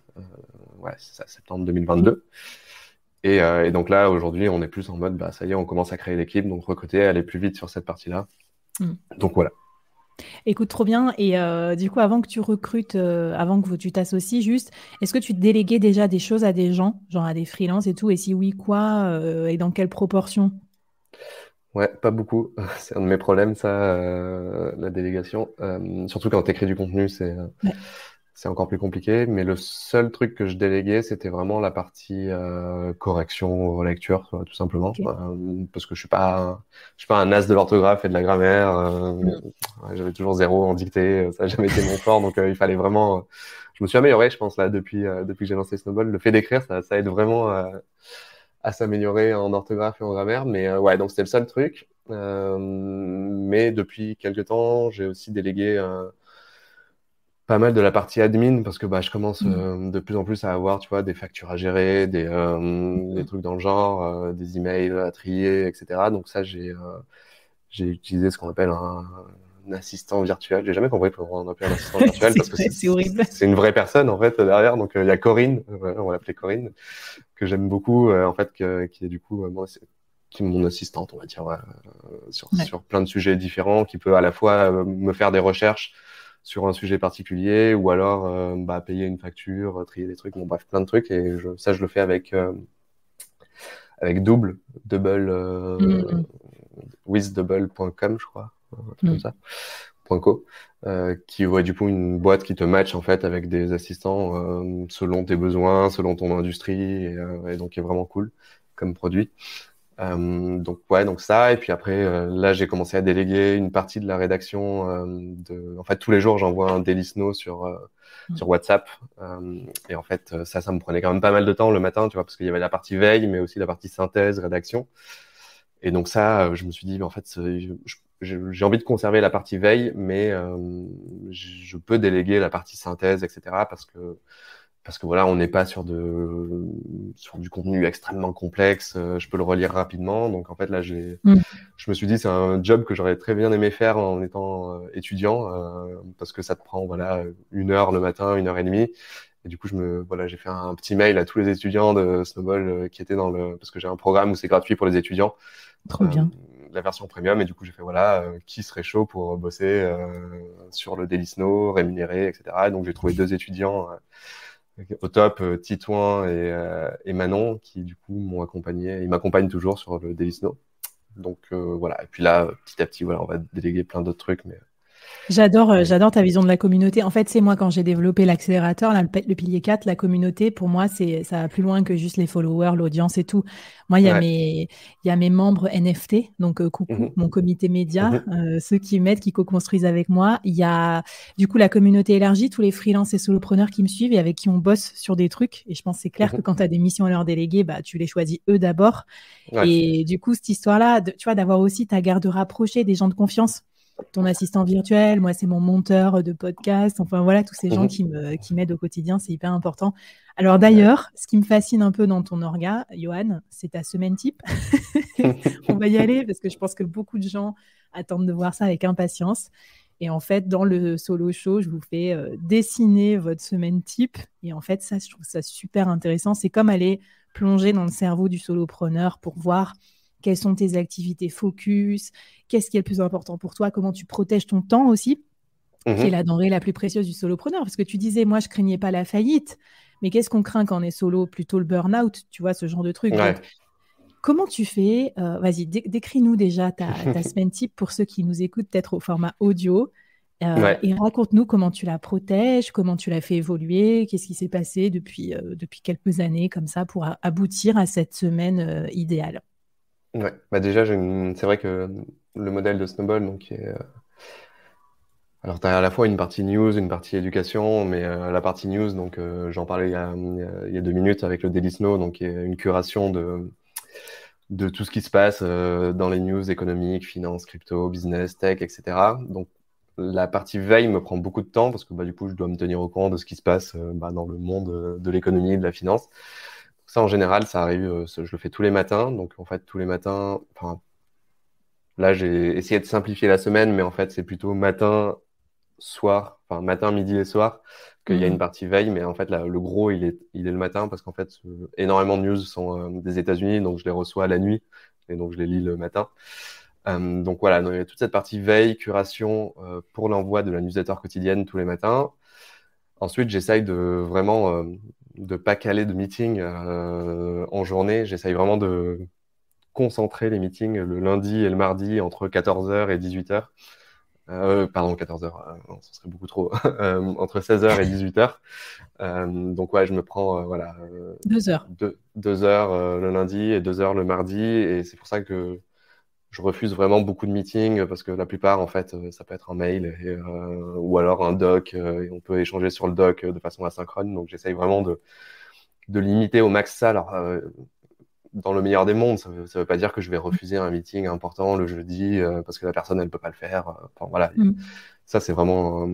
Ouais, c'est ça, septembre 2022. Et donc là, aujourd'hui, on est plus en mode, ça y est, on commence à créer l'équipe, donc recruter, aller plus vite sur cette partie-là. Hmm. Donc voilà. Écoute, trop bien. Et du coup, avant que tu recrutes, avant que tu t'associes, juste, est-ce que tu déléguais déjà des choses à des gens, genre à des freelances et tout? Et si oui, quoi? Et dans quelle proportion? Ouais, pas beaucoup. C'est un de mes problèmes, ça, la délégation. Surtout quand tu écris du contenu, Ouais. c'est encore plus compliqué. Mais le seul truc que je déléguais, c'était vraiment la partie correction, relecture, tout simplement. Ok. Parce que je suis pas un as de l'orthographe et de la grammaire. Mm. Ouais, j'avais toujours zéro en dictée. Ça n'a jamais été mon fort. Donc il fallait vraiment. Je me suis amélioré, je pense, là, depuis que j'ai lancé Snowball. Le fait d'écrire, ça aide vraiment à s'améliorer en orthographe et en grammaire. Mais ouais, donc c'était le seul truc. Mais depuis quelques temps, j'ai aussi délégué pas mal de la partie admin parce que je commence Mm. de plus en plus à avoir, tu vois, des factures à gérer, des trucs dans le genre, des emails à trier, etc. Donc ça, j'ai utilisé ce qu'on appelle un assistant virtuel. J'ai jamais compris pourquoi on appelle un assistant virtuel parce que C'est horrible. c'est une vraie personne en fait derrière. Donc il y a Corinne, on va l'appeler Corinne, que j'aime beaucoup en fait, qui est du coup qui est mon assistante, on va dire, Ouais. sur plein de sujets différents, qui peut à la fois me faire des recherches sur un sujet particulier ou alors payer une facture, trier des trucs, bon bref, plein de trucs. Et ça, je le fais avec double, Mm. withdouble.com, je crois, un truc comme Mm. ça, .co, qui ouais, du coup une boîte qui te match en fait avec des assistants selon tes besoins, selon ton industrie, et donc qui est vraiment cool comme produit. Donc ouais, donc ça, et puis après là j'ai commencé à déléguer une partie de la rédaction en fait tous les jours j'envoie un daily snow sur WhatsApp, et en fait ça me prenait quand même pas mal de temps le matin, tu vois, parce qu'il y avait la partie veille mais aussi la partie synthèse, rédaction. Et donc ça je me suis dit en fait j'ai envie de conserver la partie veille, mais je peux déléguer la partie synthèse, etc. Parce que voilà, on n'est pas sur du contenu extrêmement complexe. Je peux le relire rapidement. Donc en fait là, Mm. je me suis dit c'est un job que j'aurais très bien aimé faire en étant étudiant, parce que ça te prend voilà 1 heure le matin, 1 heure et demie. Et du coup voilà, j'ai fait un petit mail à tous les étudiants de Snowball qui étaient parce que j'ai un programme où c'est gratuit pour les étudiants, Trop euh, bien. la version premium. Et du coup j'ai fait voilà qui serait chaud pour bosser sur le Daily Snow, rémunéré, etc. Et donc j'ai trouvé 2 étudiants au top, Titouan et Manon, qui du coup m'ont accompagné, ils m'accompagnent toujours sur le Daily Snow. Donc voilà, et puis là, petit à petit, voilà, on va déléguer plein d'autres trucs, mais J'adore ta vision de la communauté. En fait, c'est moi, quand j'ai développé l'accélérateur, là, le pilier 4, la communauté, pour moi, ça va plus loin que juste les followers, l'audience et tout. Moi, ouais. il y a mes membres NFT, donc coucou, Mhm, mon comité média, mhm, ceux qui m'aident, qui co-construisent avec moi. Il y a du coup la communauté élargie, tous les freelances et solopreneurs qui me suivent et avec qui on bosse sur des trucs. Et je pense que c'est clair que mhm. quand tu as des missions à leur déléguer, tu les choisis eux d'abord. Ouais. Et du coup, cette histoire-là, tu vois, d'avoir aussi ta garde rapprochée, des gens de confiance, ton assistant virtuel, moi, c'est mon monteur de podcast. Enfin, voilà, tous ces gens Mhm. qui m'aident au quotidien, c'est hyper important. Alors Ouais. d'ailleurs, ce qui me fascine un peu dans ton orga, Johan, c'est ta semaine type. On va y aller parce que je pense que beaucoup de gens attendent de voir ça avec impatience. Et en fait, dans le solo show, je vous fais dessiner votre semaine type. Et en fait, ça, je trouve ça super intéressant. C'est comme aller plonger dans le cerveau du solopreneur pour voir quelles sont tes activités focus, qu'est-ce qui est le plus important pour toi, comment tu protèges ton temps aussi, qui est Mhm. la denrée la plus précieuse du solopreneur. Parce que tu disais, moi, je craignais pas la faillite, mais qu'est-ce qu'on craint quand on est solo? Plutôt le burn-out, tu vois, ce genre de truc. Donc, Ouais. comment tu fais Vas-y, décris-nous déjà ta semaine type pour ceux qui nous écoutent peut-être au format audio. Ouais. Et raconte-nous comment tu la protèges, comment tu l'as fait évoluer, qu'est-ce qui s'est passé depuis quelques années comme ça pour aboutir à cette semaine idéale. Ouais. Bah déjà, c'est vrai que le modèle de Snowball, donc, alors, tu as à la fois une partie news, une partie éducation, mais la partie news, donc j'en parlais il y a 2 minutes avec le Daily Snow, donc qui est une curation de tout ce qui se passe dans les news économiques, finance, crypto, business, tech, etc. Donc, la partie veille me prend beaucoup de temps parce que bah, du coup, je dois me tenir au courant de ce qui se passe dans le monde de l'économie et de la finance. Ça, en général, ça arrive, je le fais tous les matins. Donc, en fait, tous les matins, enfin, là, j'ai essayé de simplifier la semaine, mais en fait, c'est plutôt matin, soir, enfin matin, midi et soir, qu'il y a une Mhm. partie veille, mais en fait là, le gros il est le matin parce qu'en fait énormément de news sont des États-Unis, donc je les reçois la nuit et donc je les lis le matin. Donc voilà, donc, il y a toute cette partie veille, curation pour l'envoi de la newsletter quotidienne tous les matins. Ensuite, j'essaye de vraiment de pas caler de meeting en journée. J'essaye vraiment de concentrer les meetings le lundi et le mardi entre 14h et 18h. Pardon, 14h, non, ce serait beaucoup trop. Entre 16h et 18h. Donc ouais, je me prends voilà, 2 heures. 2 heures le lundi et 2 heures le mardi. Et c'est pour ça que je refuse vraiment beaucoup de meetings parce que la plupart, en fait, ça peut être un mail ou alors un doc et on peut échanger sur le doc de façon asynchrone. Donc j'essaye vraiment de limiter au max ça. Alors, dans le meilleur des mondes, ça veut pas dire que je vais refuser un meeting important le jeudi parce que la personne elle peut pas le faire. Enfin voilà, Mhm. ça c'est vraiment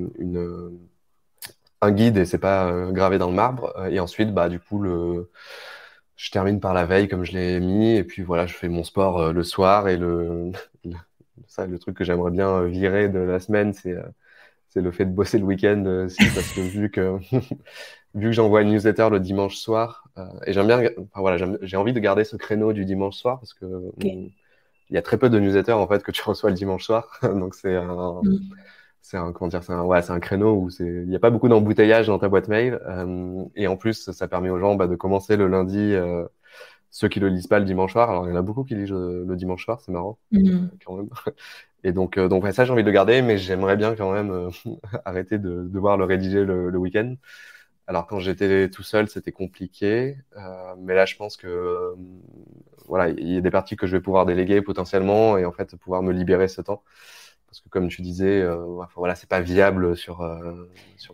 un guide et c'est pas gravé dans le marbre. Et ensuite, bah du coup je termine par la veille comme je l'ai mis et puis voilà, je fais mon sport le soir et le le truc que j'aimerais bien virer de la semaine, c'est le fait de bosser le week-end aussi parce que vu que vu que j'envoie une newsletter le dimanche soir, et j'aime bien, enfin voilà, j'ai envie de garder ce créneau du dimanche soir parce que Ok. il y a très peu de newsletters en fait que tu reçois le dimanche soir, donc Mhm. comment dire, c'est un créneau où il n'y a pas beaucoup d'embouteillage dans ta boîte mail, et en plus ça permet aux gens bah, de commencer le lundi, ceux qui le lisent pas le dimanche soir. Alors il y en a beaucoup qui lisent le dimanche soir, c'est marrant Mhm. quand même. Et donc ouais, ça j'ai envie de le garder, mais j'aimerais bien quand même arrêter de devoir le rédiger le week-end. Alors quand j'étais tout seul, c'était compliqué, mais là je pense que voilà, il y a des parties que je vais pouvoir déléguer potentiellement et en fait pouvoir me libérer ce temps. Parce que comme tu disais, enfin, voilà, c'est pas viable sur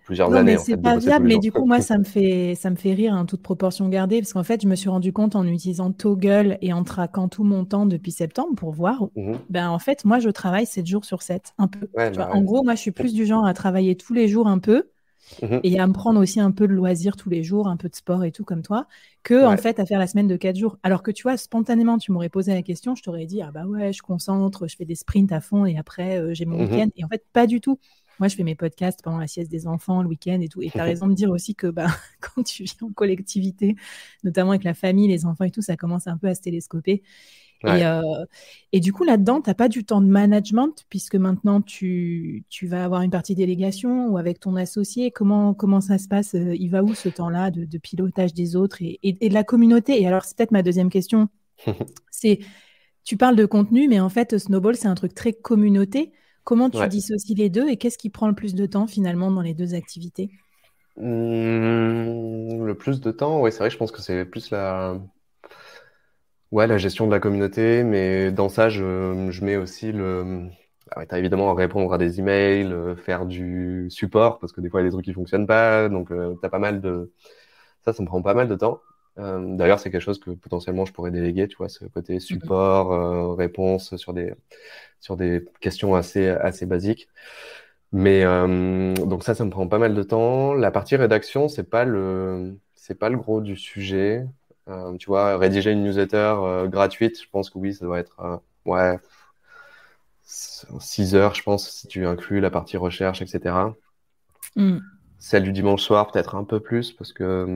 plusieurs Non, mais années en c'est fait de pas bosser tous viable. les Mais jours. du coup, moi, ça me fait rire, hein, toute proportion gardée, parce qu'en fait, je me suis rendu compte en utilisant Toggle et en traquant tout mon temps depuis septembre pour voir. Mhm. Ben, en fait, moi, je travaille 7 jours sur 7, un peu. Ouais, Tu bah vois, en ouais. gros, moi, je suis plus du genre à travailler tous les jours un peu Mhm. et à me prendre aussi un peu de loisirs tous les jours, un peu de sport et tout comme toi, que en Ouais. fait à faire la semaine de 4 jours. Alors que tu vois, spontanément, tu m'aurais posé la question, je t'aurais dit, ah bah ouais, je concentre, je fais des sprints à fond et après, j'ai mon Mhm. week-end. Et en fait, pas du tout. Moi, je fais mes podcasts pendant la sieste des enfants, le week-end et tout. Et tu as raison de dire aussi que bah, quand tu vis en collectivité, notamment avec la famille, les enfants et tout, ça commence un peu à se télescoper. Et, Ouais. euh, et du coup, là-dedans, tu n'as pas du temps de management, puisque maintenant, tu vas avoir une partie délégation ou avec ton associé. Comment ça se passe? Il va où ce temps-là de pilotage des autres et de la communauté? Et alors, c'est peut-être ma deuxième question. C'est, tu parles de contenu, mais en fait, Snowball, c'est un truc très communauté. Comment tu Ouais. dissocies les deux et qu'est-ce qui prend le plus de temps finalement dans les deux activités? Le plus de temps, ouais, c'est vrai, je pense que c'est plus ouais, la gestion de la communauté, mais dans ça, je mets aussi ah ouais, t'as évidemment à répondre à des emails, faire du support, parce que des fois, il y a des trucs qui fonctionnent pas, donc t'as pas mal de... Ça me prend pas mal de temps. D'ailleurs, c'est quelque chose que potentiellement je pourrais déléguer, tu vois, ce côté Mhm. support, réponse sur des questions assez basiques. Mais donc ça me prend pas mal de temps. La partie rédaction, c'est pas le gros du sujet. Tu vois, rédiger une newsletter gratuite, je pense que oui, ça doit être ouais 6 heures, je pense, si tu inclus la partie recherche, etc. Mm. Celle du dimanche soir, peut-être un peu plus, parce que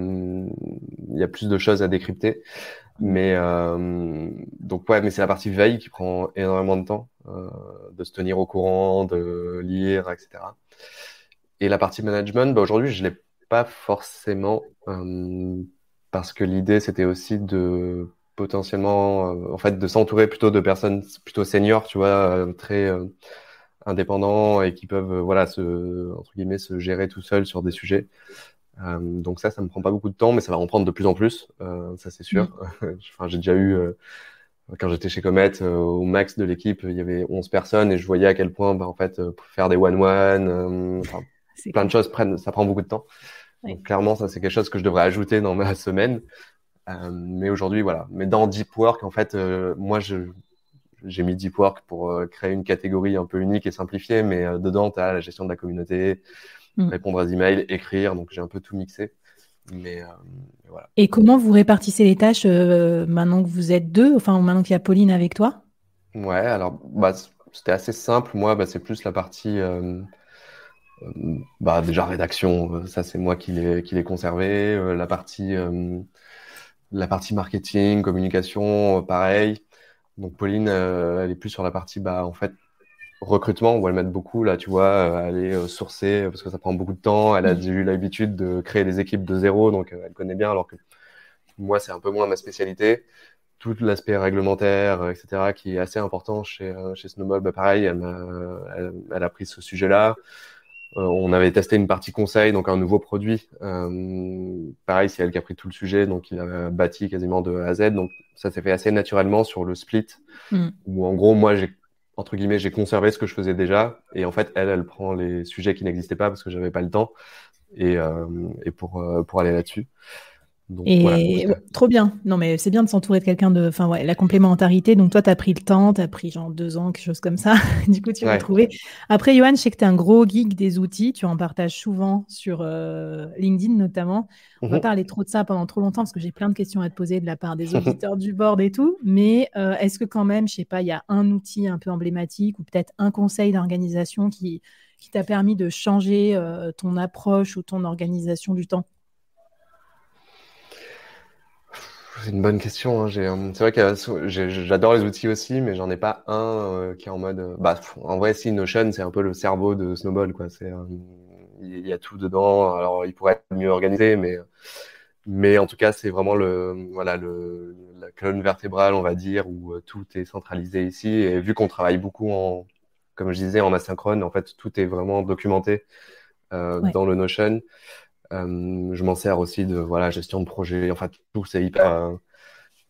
il y a plus de choses à décrypter. Mais donc ouais, mais c'est la partie veille qui prend énormément de temps, de se tenir au courant, de lire, etc. Et la partie management, bah, aujourd'hui, je l'ai pas forcément, parce que l'idée, c'était aussi de potentiellement, en fait, de s'entourer plutôt de personnes plutôt seniors, tu vois, très indépendants et qui peuvent voilà entre guillemets se gérer tout seuls sur des sujets. Donc ça me prend pas beaucoup de temps, mais ça va en prendre de plus en plus, ça c'est sûr. Enfin, j'ai déjà eu quand j'étais chez Comet, au max de l'équipe, il y avait 11 personnes et je voyais à quel point, en fait, pour faire des one-one, enfin, plein de choses ça prend beaucoup de temps. Donc clairement, ça c'est quelque chose que je devrais ajouter dans ma semaine. Mais aujourd'hui, voilà. Mais dans Deep Work, en fait, moi, j'ai mis Deep Work pour créer une catégorie un peu unique et simplifiée, mais dedans, tu as la gestion de la communauté, répondre aux emails, écrire, donc j'ai un peu tout mixé. Mais voilà. Et comment vous répartissez les tâches maintenant que vous êtes deux, enfin maintenant qu'il y a Pauline avec toi? Ouais, alors c'était assez simple. Moi, c'est plus la partie déjà rédaction. Ça, c'est moi qui l'ai conservé. La partie marketing, communication, pareil. Donc Pauline, elle est plus sur la partie en fait recrutement où elle m'aide beaucoup là, tu vois, aller sourcer parce que ça prend beaucoup de temps. Elle a eu l'habitude de créer des équipes de zéro, donc elle connaît bien. Alors que moi, c'est un peu moins ma spécialité. Tout l'aspect réglementaire, etc., qui est assez important chez Snowball, pareil, elle a pris ce sujet-là. On avait testé une partie conseil, donc un nouveau produit. Pareil, c'est elle qui a pris tout le sujet, donc il a bâti quasiment de A à Z. Donc ça s'est fait assez naturellement sur le split, où en gros, moi, entre guillemets, j'ai conservé ce que je faisais déjà. Et en fait, elle prend les sujets qui n'existaient pas parce que j'avais pas le temps et pour aller là-dessus. Donc, voilà, trop bien. Non, mais c'est bien de s'entourer de quelqu'un de. Enfin, ouais, la complémentarité. Donc, toi, tu as pris le temps, tu as pris genre 2 ans, quelque chose comme ça. Du coup, tu vas trouver. Après, Johan, je sais que tu es un gros geek des outils. Tu en partages souvent sur LinkedIn, notamment. On va parler trop de ça pendant trop longtemps parce que j'ai plein de questions à te poser de la part des auditeurs du board et tout. Mais est-ce que, quand même, je sais pas, il y a un outil un peu emblématique ou peut-être un conseil d'organisation qui t'a permis de changer ton approche ou ton organisation du temps? C'est une bonne question. Hein. C'est vrai que j'adore les outils aussi, mais j'en ai pas un qui est en mode. En vrai, si Notion, c'est un peu le cerveau de Snowball, quoi. Il y a tout dedans. Alors, il pourrait être mieux organisé, mais en tout cas, c'est vraiment la colonne vertébrale, on va dire, où tout est centralisé ici. Et vu qu'on travaille beaucoup comme je disais, en asynchrone, en fait, tout est vraiment documenté dans le Notion. Je m'en sers aussi de gestion de projet. Enfin, tout c'est hyper.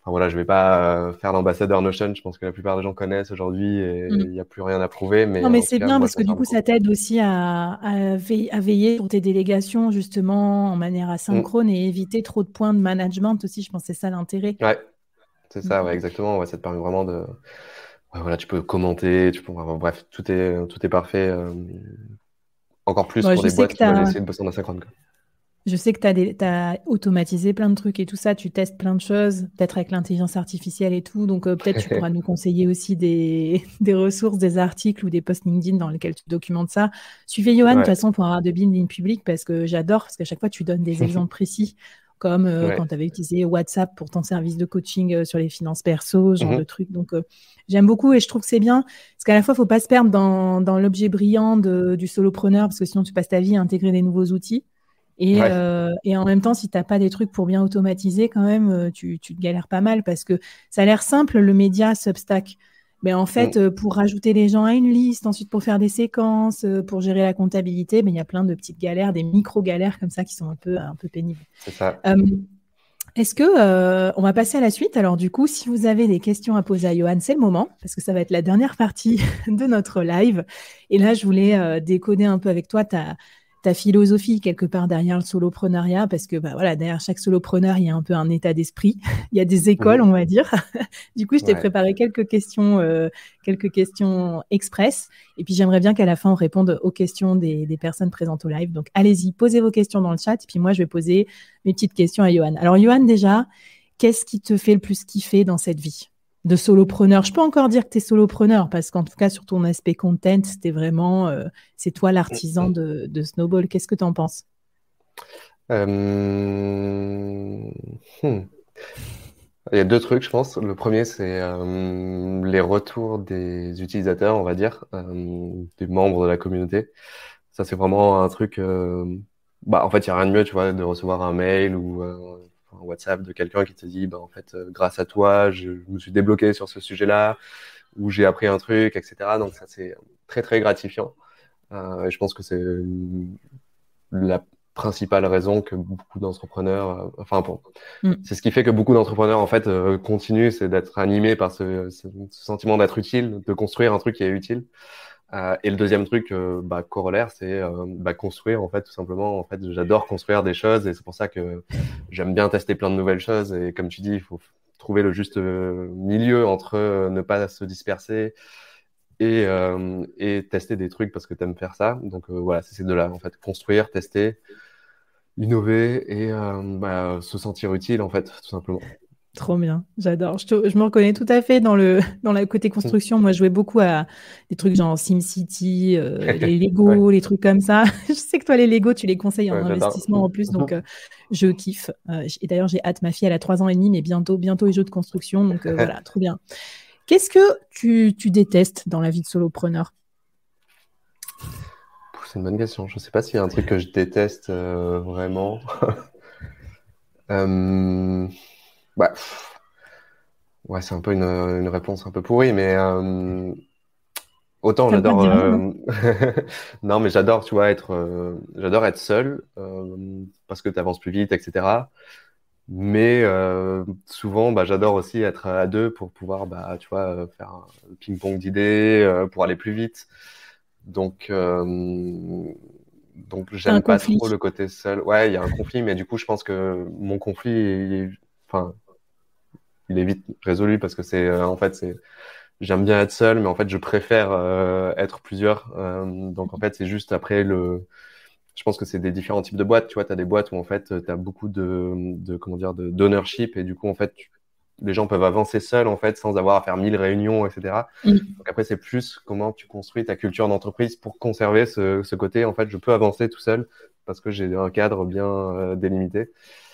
Je vais pas faire l'ambassadeur Notion. Je pense que la plupart des gens connaissent aujourd'hui et il n'y a plus rien à prouver. Mais non, mais en tout c'est cas, bien moi, parce que du coup, ça t'aide aussi à veiller sur tes délégations justement en manière asynchrone et éviter trop de points de management aussi. Je pense que c'est ça l'intérêt. Ouais, c'est ça, ouais, exactement. Ouais, ça te permet vraiment de. Tu peux commenter, bref, tout est parfait. Encore plus pour des boîtes qui veulent essayer de bosser en asynchrone. Je sais que tu as automatisé plein de trucs et tout ça, tu testes plein de choses, peut-être avec l'intelligence artificielle et tout. Donc, peut-être tu pourras nous conseiller aussi des ressources, des articles ou des posts LinkedIn dans lesquels tu documentes ça. Suivez Johan, de toute façon, pour avoir de LinkedIn public parce que j'adore, parce qu'à chaque fois, tu donnes des exemples précis, comme quand tu avais utilisé WhatsApp pour ton service de coaching sur les finances perso, ce genre de trucs. Donc, j'aime beaucoup et je trouve que c'est bien parce qu'à la fois, il ne faut pas se perdre dans l'objet brillant du solopreneur parce que sinon, tu passes ta vie à intégrer des nouveaux outils. Et en même temps, si tu n'as pas des trucs pour bien automatiser, quand même, tu te galères pas mal parce que ça a l'air simple, le média Substack. Mais en fait, pour rajouter les gens à une liste, ensuite pour faire des séquences, pour gérer la comptabilité, il y a plein de petites galères, des micro-galères comme ça qui sont un peu pénibles. C'est ça. Est-ce que on va passer à la suite? Alors du coup, si vous avez des questions à poser à Johan, c'est le moment, parce que ça va être la dernière partie de notre live. Et là, je voulais décoder un peu avec toi ta philosophie quelque part derrière le soloprenariat, parce que derrière chaque solopreneur, il y a un peu un état d'esprit. Il y a des écoles, on va dire. Du coup, je t'ai préparé quelques questions express. Et puis, j'aimerais bien qu'à la fin, on réponde aux questions des personnes présentes au live. Donc, allez-y, posez vos questions dans le chat. Et puis, moi, je vais poser mes petites questions à Johan. Alors, Johan, déjà, qu'est-ce qui te fait le plus kiffer dans cette vie de solopreneur? Je peux encore dire que tu es solopreneur parce qu'en tout cas, sur ton aspect content, c'était vraiment, c'est toi l'artisan de Snowball. Qu'est-ce que tu en penses? Il y a deux trucs, je pense. Le premier, c'est les retours des utilisateurs, on va dire, des membres de la communauté. Ça, c'est vraiment un truc. En fait, il n'y a rien de mieux, tu vois, de recevoir un mail ou un WhatsApp de quelqu'un qui te dit, en fait, grâce à toi, je me suis débloqué sur ce sujet-là, ou j'ai appris un truc, etc. Donc ça, très, très gratifiant. Et je pense que c'est la principale raison que beaucoup d'entrepreneurs, c'est ce qui fait que beaucoup d'entrepreneurs en fait continuent, c'est d'être animés par ce sentiment d'être utile, de construire un truc qui est utile. Et le deuxième truc corollaire, c'est construire en fait tout simplement. En fait, j'adore construire des choses et c'est pour ça que j'aime bien tester plein de nouvelles choses. Et comme tu dis, il faut trouver le juste milieu entre ne pas se disperser et tester des trucs parce que tu aimes faire ça. Donc voilà, c'est ces deux-là en fait, construire, tester, innover et se sentir utile en fait, tout simplement. Trop bien, j'adore. Je me reconnais tout à fait dans le côté construction. Moi, je jouais beaucoup à des trucs genre SimCity, les Lego, Ouais, les trucs comme ça. Je sais que toi, les Lego, tu les conseilles en ouais, j'adore. investissement en plus, donc je kiffe. Et d'ailleurs, j'ai hâte. Ma fille, elle a 3 ans et demi, mais bientôt les jeux de construction. Donc voilà, trop bien. Qu'est-ce que tu détestes dans la vie de solopreneur? C'est une bonne question. Je sais pas s'il y a un truc que je déteste vraiment. Bah, ouais, c'est un peu une réponse un peu pourrie, mais autant T'as le droit de j'adore. dire non, hein. Non, mais j'adore, tu vois, j'adore être seul parce que tu avances plus vite, etc. Mais souvent, j'adore aussi être à deux pour pouvoir, tu vois, faire un ping-pong d'idées, pour aller plus vite. Donc, T'as un j'aime pas trop conflit. le côté seul. Ouais, il y a un conflit, mais du coup, je pense que mon conflit, enfin, il est vite résolu parce que en fait, j'aime bien être seul, mais en fait, je préfère être plusieurs. Donc, en fait, c'est juste après je pense que c'est des différents types de boîtes. Tu vois, tu as des boîtes où en fait, tu as beaucoup comment dire, d'ownership et du coup, en fait, les gens peuvent avancer seuls en fait sans avoir à faire 1000 réunions, etc. Mm. Donc après, c'est plus comment tu construis ta culture d'entreprise pour conserver ce côté. En fait, je peux avancer tout seul parce que j'ai un cadre bien délimité.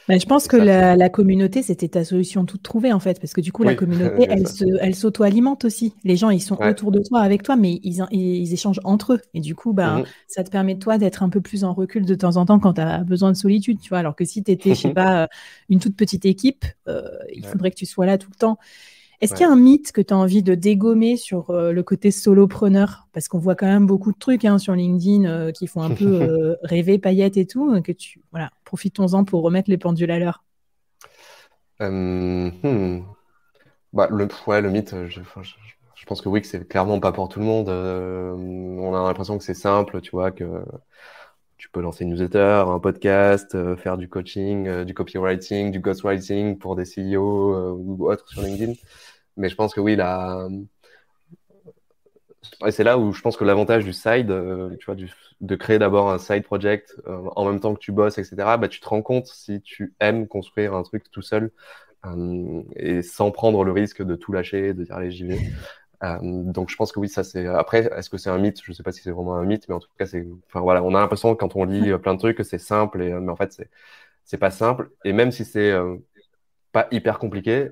Mais je pense Et que ça, c'est... la communauté, c'était ta solution toute trouvée, en fait, parce que du coup, la Oui, communauté, c'est ça. elle s'auto-alimente aussi. Les gens, ils sont Ouais. autour de toi, avec toi, mais ils échangent entre eux. Et du coup, Mhm. ça te permet, toi, d'être un peu plus en recul de temps en temps quand tu as besoin de solitude, tu vois. Alors que si tu étais, je sais pas, une toute petite équipe, il Ouais. faudrait que tu sois là tout le temps. Est-ce qu'il y Ouais. a un mythe que tu as envie de dégommer sur le côté solopreneur? Parce qu'on voit quand même beaucoup de trucs sur LinkedIn qui font un peu rêver, paillettes et tout, voilà, profitons-en pour remettre les pendules à l'heure. Euh, hmm. Le mythe, je pense que oui, que c'est clairement pas pour tout le monde. On a l'impression que c'est simple, tu vois, que tu peux lancer une newsletter, un podcast, faire du coaching, du copywriting, du ghostwriting pour des CEO ou autres sur LinkedIn. Mais je pense que oui, là, ouais, c'est là où je pense que l'avantage du side, tu vois, de créer d'abord un side project en même temps que tu bosses, etc., tu te rends compte si tu aimes construire un truc tout seul et sans prendre le risque de tout lâcher, de dire allez, j'y vais. Donc je pense que oui, ça c'est. Après, est-ce que c'est un mythe? Je sais pas si c'est vraiment un mythe, mais en tout cas, enfin voilà, on a l'impression quand on lit plein de trucs que c'est simple, mais en fait, c'est pas simple. Et même si c'est pas hyper compliqué.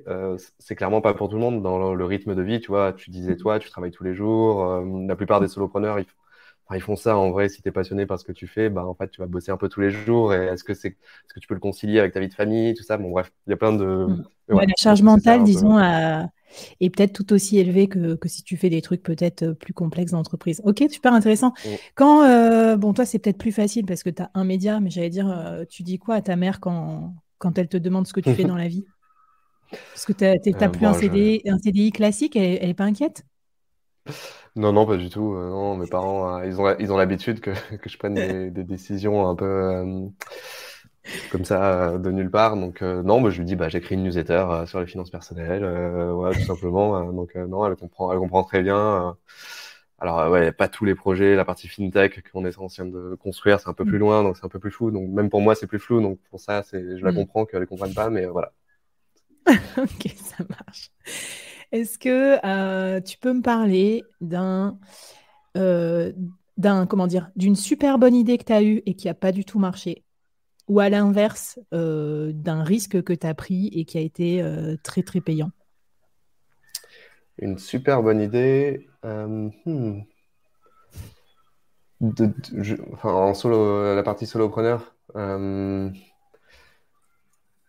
C'est clairement pas pour tout le monde dans le rythme de vie. Tu vois, tu disais toi, tu travailles tous les jours. La plupart des solopreneurs, enfin, ils font ça en vrai. Si tu es passionné par ce que tu fais, en fait, tu vas bosser un peu tous les jours. Et est-ce que tu peux le concilier avec ta vie de famille, tout ça? Bon, bref, il y a plein de. Mm. Mais Ouais, voilà, la je pense charge que c'est ça mentale, un peu. disons, est peut-être tout aussi élevée que si tu fais des trucs peut-être plus complexes d'entreprise. Ok, super intéressant. Mm. Quand, bon, toi, c'est peut-être plus facile parce que tu as un média, mais j'allais dire, tu dis quoi à ta mère quand elle te demande ce que tu fais dans la vie? Parce que tu n'as plus Bon, un CDI classique, elle est pas inquiète? Non, non, pas du tout. Non, mes parents, ils ont l'habitude que je prenne des décisions un peu comme ça de nulle part. Donc non, je lui dis j'écris une newsletter sur les finances personnelles, voilà, tout simplement. Donc non, elle comprend très bien. Alors ouais, pas tous les projets, la partie fintech qu'on est en train de construire, c'est un peu plus Mm. loin, donc c'est un peu plus flou. Donc même pour moi, c'est plus flou. Donc pour ça, je la Mm. comprends qu'elle ne comprenne pas, mais voilà. Ok, ça marche. Est-ce que tu peux me parler euh, comment dire, d'une super bonne idée que tu as eue et qui n'a pas du tout marché? Ou à l'inverse, d'un risque que tu as pris et qui a été très, très payant? Une super bonne idée. Enfin, en solo, la partie solopreneur.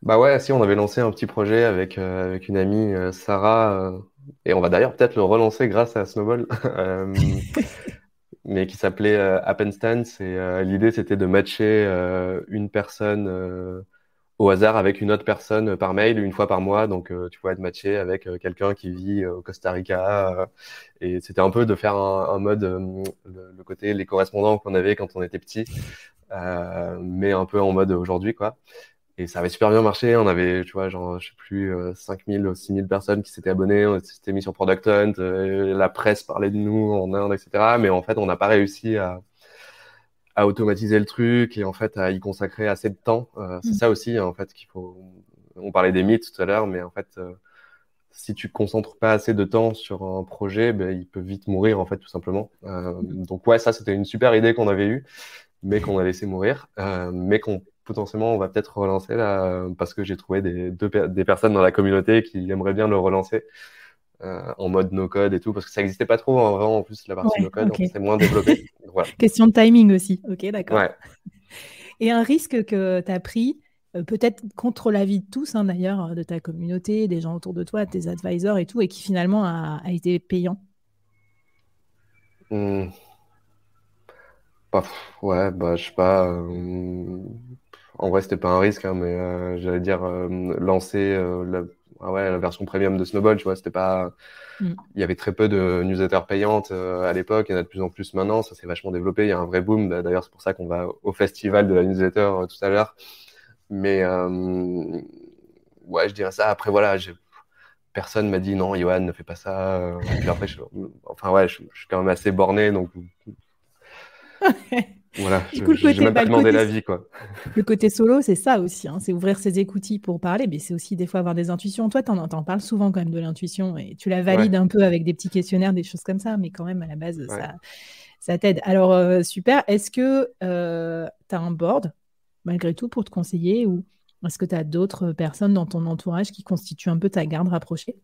Bah ouais, si on avait lancé un petit projet avec une amie, Sarah, et on va d'ailleurs peut-être le relancer grâce à Snowball. mais qui s'appelait Happenstance. Et l'idée, c'était de matcher une personne au hasard avec une autre personne par mail une fois par mois. Donc, tu pouvais être matché avec quelqu'un qui vit au Costa Rica. Et c'était un peu de faire un mode, le côté, les correspondants qu'on avait quand on était petit, mais un peu en mode aujourd'hui, quoi. Et ça avait super bien marché. On avait, tu vois, genre, je sais plus, 5000 ou 6000 personnes qui s'étaient abonnées. On s'était mis sur Product Hunt. La presse parlait de nous en Inde, etc. Mais en fait, on n'a pas réussi à automatiser le truc et en fait, à y consacrer assez de temps. C'est ça aussi, en fait, qu'il faut. On parlait des mythes tout à l'heure, mais en fait, si tu concentres pas assez de temps sur un projet, ben, il peut vite mourir, en fait, tout simplement. Donc, ouais, ça, c'était une super idée qu'on avait eue, mais qu'on a laissé mourir, mais qu'on potentiellement on va peut-être relancer là, parce que j'ai trouvé des personnes dans la communauté qui aimeraient bien le relancer en mode no code et tout, parce que ça n'existait pas trop en vrai, en plus la partie no code, ok. c'est moins développé. Voilà. Question de timing aussi. Ok, d'accord. Ouais. Et un risque que tu as pris, peut-être contre l'avis de tous, hein, d'ailleurs, de ta communauté, des gens autour de toi, tes advisors et tout, et qui finalement a été payant. Bah, ouais, bah, je sais pas. En vrai, c'était pas un risque, hein, mais j'allais dire lancer la version premium de Snowball, tu vois, c'était pas. Il y avait très peu de newsletters payantes à l'époque, il y en a de plus en plus maintenant, ça s'est vachement développé, il y a un vrai boom. D'ailleurs, c'est pour ça qu'on va au festival de la newsletter tout à l'heure. Mais ouais, je dirais ça. Après, voilà, personne m'a dit non, Johan, ne fais pas ça. Puis après, enfin ouais, je suis quand même assez borné, donc voilà, Du coup, j'ai même pas demandé l'avis, quoi. le côté solo, c'est ça aussi, hein, c'est ouvrir ses écoutilles pour parler, mais c'est aussi des fois avoir des intuitions. Toi, t'en parles souvent quand même de l'intuition et tu la valides Ouais, un peu avec des petits questionnaires, des choses comme ça, mais quand même, à la base, ouais. ça t'aide. Alors, super. Est-ce que tu as un board, malgré tout, pour te conseiller ou est-ce que tu as d'autres personnes dans ton entourage qui constituent un peu ta garde rapprochée?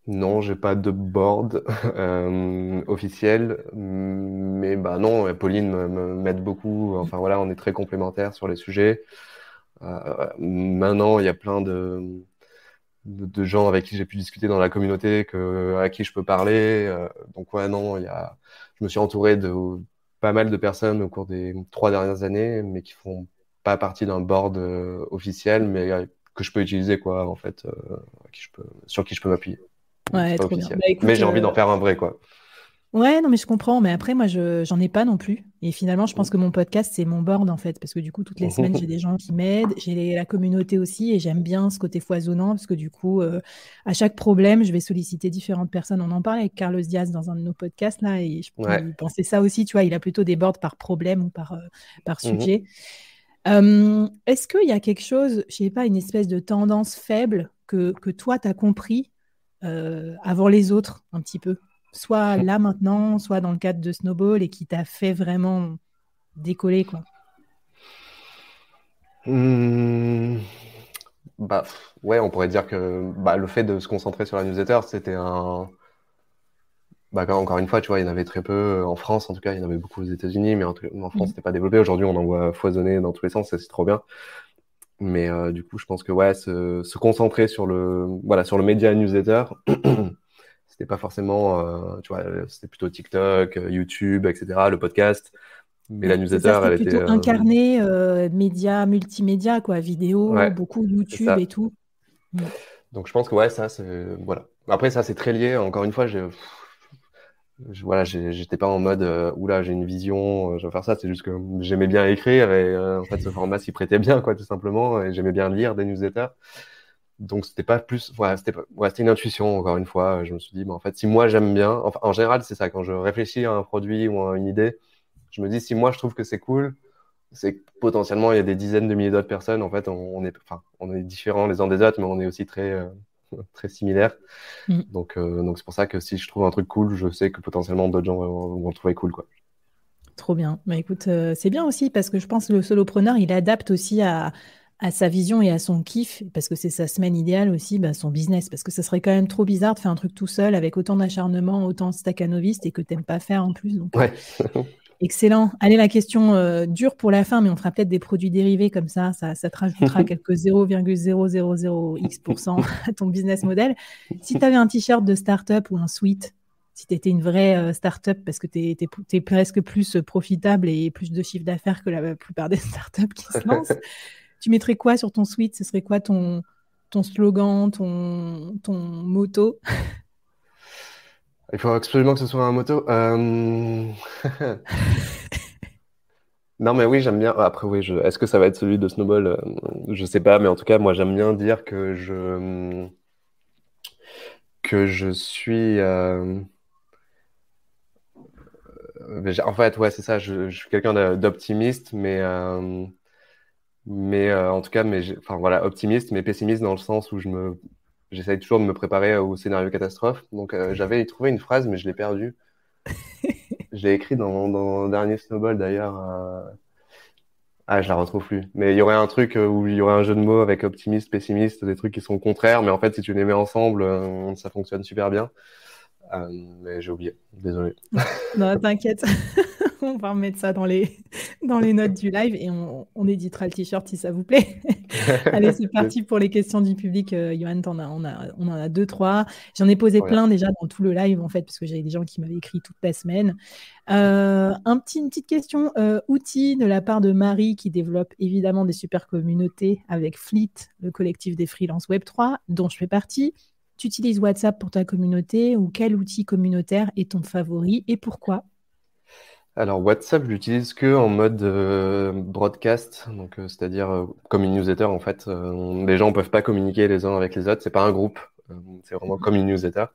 Non, j'ai pas de board officiel, mais bah non, Pauline m'aide beaucoup. Enfin voilà, on est très complémentaires sur les sujets. Maintenant, il y a plein de gens avec qui j'ai pu discuter dans la communauté, à qui je peux parler. Donc ouais, non, je me suis entouré de pas mal de personnes au cours des 3 dernières années, mais qui font pas partie d'un board officiel, mais que je peux utiliser, quoi, en fait, sur qui je peux m'appuyer. Donc c'est Ouais, pas trop bien. officiel. Bah Mais écoute, j'ai envie d'en faire un vrai, quoi. ouais, non, mais je comprends. Mais après, moi, j'en ai pas non plus. Et finalement, je pense que mon podcast, c'est mon board, en fait. Parce que du coup, toutes les semaines, j'ai des gens qui m'aident. J'ai la communauté aussi. Et j'aime bien ce côté foisonnant. Parce que du coup, à chaque problème, je vais solliciter différentes personnes. On en parlait avec Carlos Diaz dans un de nos podcasts, là. Et Ouais. il pensait ça aussi. Tu vois, il a plutôt des boards par problème ou par Mhm. sujet. Est-ce qu'il y a quelque chose, je sais pas, une espèce de tendance faible que toi, tu as compris avant les autres, un petit peu? Soit là maintenant, soit dans le cadre de Snowball et qui t'a fait vraiment décoller, quoi. Hmm. Bah, ouais, on pourrait dire que bah, le fait de se concentrer sur la newsletter, c'était un. Bah, encore une fois, tu vois, il y en avait très peu en France, en tout cas, il y en avait beaucoup aux États-Unis, mais en France, c'était pas développé. Aujourd'hui, on en voit foisonner dans tous les sens, ça, c'est trop bien. Mais du coup, je pense que ouais, se concentrer voilà, sur le média newsletter, c'était pas forcément, tu vois, c'était plutôt TikTok, YouTube, etc., le podcast. Mais la Ouais, c'est ça, newsletter, c'était elle était, plutôt incarné, média, multimédia, quoi, vidéo, ouais, beaucoup c'est YouTube et ça. tout. Mm. Donc je pense que ouais, ça, c'est, voilà. Après, ça, c'est très lié. Encore une fois, voilà, j'étais pas en mode, oula, j'ai une vision, je vais faire ça. C'est juste que j'aimais bien écrire et en fait, ce format s'y prêtait bien, quoi, tout simplement. Et j'aimais bien lire des newsletters. Donc c'était pas plus, voilà, c'était une intuition, encore une fois. Je me suis dit, bah, en fait, si moi j'aime bien, enfin, en général, c'est ça, quand je réfléchis à un produit ou à une idée, je me dis, si moi je trouve que c'est cool, c'est que potentiellement il y a des dizaines de milliers d'autres personnes. En fait, enfin, on est différents les uns des autres, mais on est aussi très, très similaires. Mm. Donc c'est pour ça que si je trouve un truc cool, je sais que potentiellement d'autres gens vont le trouver cool, quoi. Trop bien. Bah, écoute, c'est bien aussi parce que je pense que le solopreneur, il adapte aussi à sa vision et à son kiff, parce que c'est sa semaine idéale aussi, bah, son business. Parce que ça serait quand même trop bizarre de faire un truc tout seul avec autant d'acharnement, autant staccanoviste et que t'aimes pas faire en plus. Donc, Ouais. excellent. Allez, la question dure pour la fin, mais on fera peut-être des produits dérivés comme ça te rajoutera quelques 0,000x% à ton business model. Si tu avais un t-shirt de start-up ou un sweat, si tu étais une vraie start-up, parce que tu es presque plus profitable et plus de chiffre d'affaires que la plupart des start-up qui se lancent, tu mettrais quoi sur ton suite? Ce serait quoi ton slogan, ton motto? Il faut absolument que ce soit un moto. Non, mais oui, j'aime bien. Après, oui, est-ce que ça va être celui de Snowball? Je sais pas, mais en tout cas, moi, j'aime bien dire que je suis. En fait, ouais, c'est ça. Je suis quelqu'un d'optimiste, mais en tout cas, enfin voilà, optimiste, mais pessimiste dans le sens où j'essaye toujours de me préparer au scénario catastrophe. Donc, j'avais trouvé une phrase, mais je l'ai perdue. Je l'ai écrit dans le dernier Snowball d'ailleurs. Ah, je la retrouve plus. Mais il y aurait un truc où il y aurait un jeu de mots avec optimiste, pessimiste, des trucs qui sont contraires, mais en fait, si tu les mets ensemble, ça fonctionne super bien. Mais j'ai oublié. Désolé. Non, t'inquiète. On va remettre ça dans les notes du live et on éditera le t-shirt si ça vous plaît. Allez, c'est parti pour les questions du public. Johan, on en a deux, trois. J'en ai posé Trop bien. plein déjà dans tout le live, en fait, parce que j'avais des gens qui m'avaient écrit toute la semaine. Une petite question outil de la part de Marie, qui développe évidemment des super communautés avec Fleet, le collectif des freelances Web3, dont je fais partie. Tu utilises WhatsApp pour ta communauté ou quel outil communautaire est ton favori et pourquoi? Alors, WhatsApp, je l'utilise que en mode broadcast, donc c'est-à-dire comme une newsletter en fait. Les gens peuvent pas communiquer les uns avec les autres. C'est pas un groupe. C'est vraiment comme une newsletter.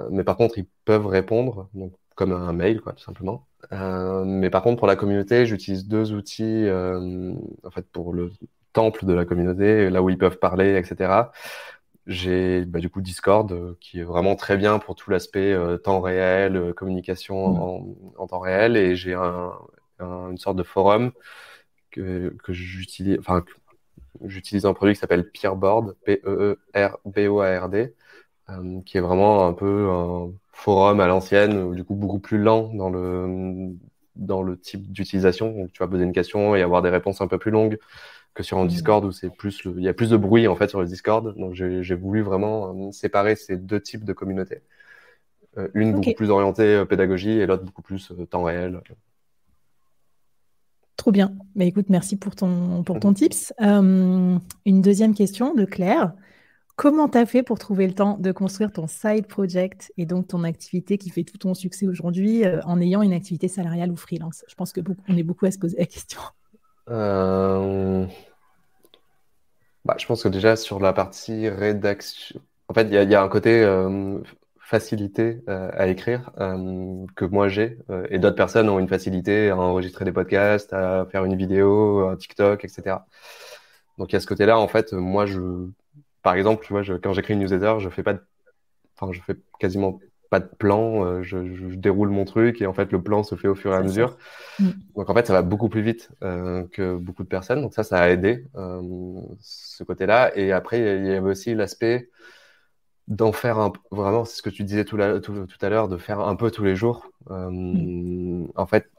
Mais par contre, ils peuvent répondre, donc comme un mail, quoi, tout simplement. Mais par contre, pour la communauté, j'utilise deux outils, en fait, pour le temple de la communauté, là où ils peuvent parler, etc. J'ai du coup Discord, qui est vraiment très bien pour tout l'aspect temps réel, communication en temps réel, et j'ai une sorte de forum que j'utilise, enfin, que j'utilise un produit qui s'appelle Peerboard, Peerboard, qui est vraiment un peu un forum à l'ancienne, du coup beaucoup plus lent dans le type d'utilisation. Donc tu vas poser une question et avoir des réponses un peu plus longues que sur un Discord où il y a plus de bruit en fait sur le Discord. Donc j'ai voulu vraiment séparer ces deux types de communautés. Une Ok, beaucoup plus orientée pédagogie et l'autre beaucoup plus temps réel. trop bien. Mais écoute, merci pour ton tips. Une deuxième question de Claire. Comment tu as fait pour trouver le temps de construire ton side project et donc ton activité qui fait tout ton succès aujourd'hui en ayant une activité salariale ou freelance? Je pense que on est beaucoup à se poser la question. Euh, je pense que déjà sur la partie rédaction, en fait, il y a un côté facilité à écrire que moi j'ai, et d'autres personnes ont une facilité à enregistrer des podcasts, à faire une vidéo, un TikTok, etc. Donc il y a ce côté-là, en fait, moi par exemple, tu vois, quand j'écris une newsletter, je fais quasiment pas de plan, je déroule mon truc et en fait le plan se fait au fur et à Ça mesure. sort. Mm. Donc en fait, ça va beaucoup plus vite que beaucoup de personnes. Donc ça a aidé ce côté-là. Et après, il y avait aussi l'aspect d'en faire vraiment, c'est ce que tu disais tout à l'heure, de faire un peu tous les jours. En fait,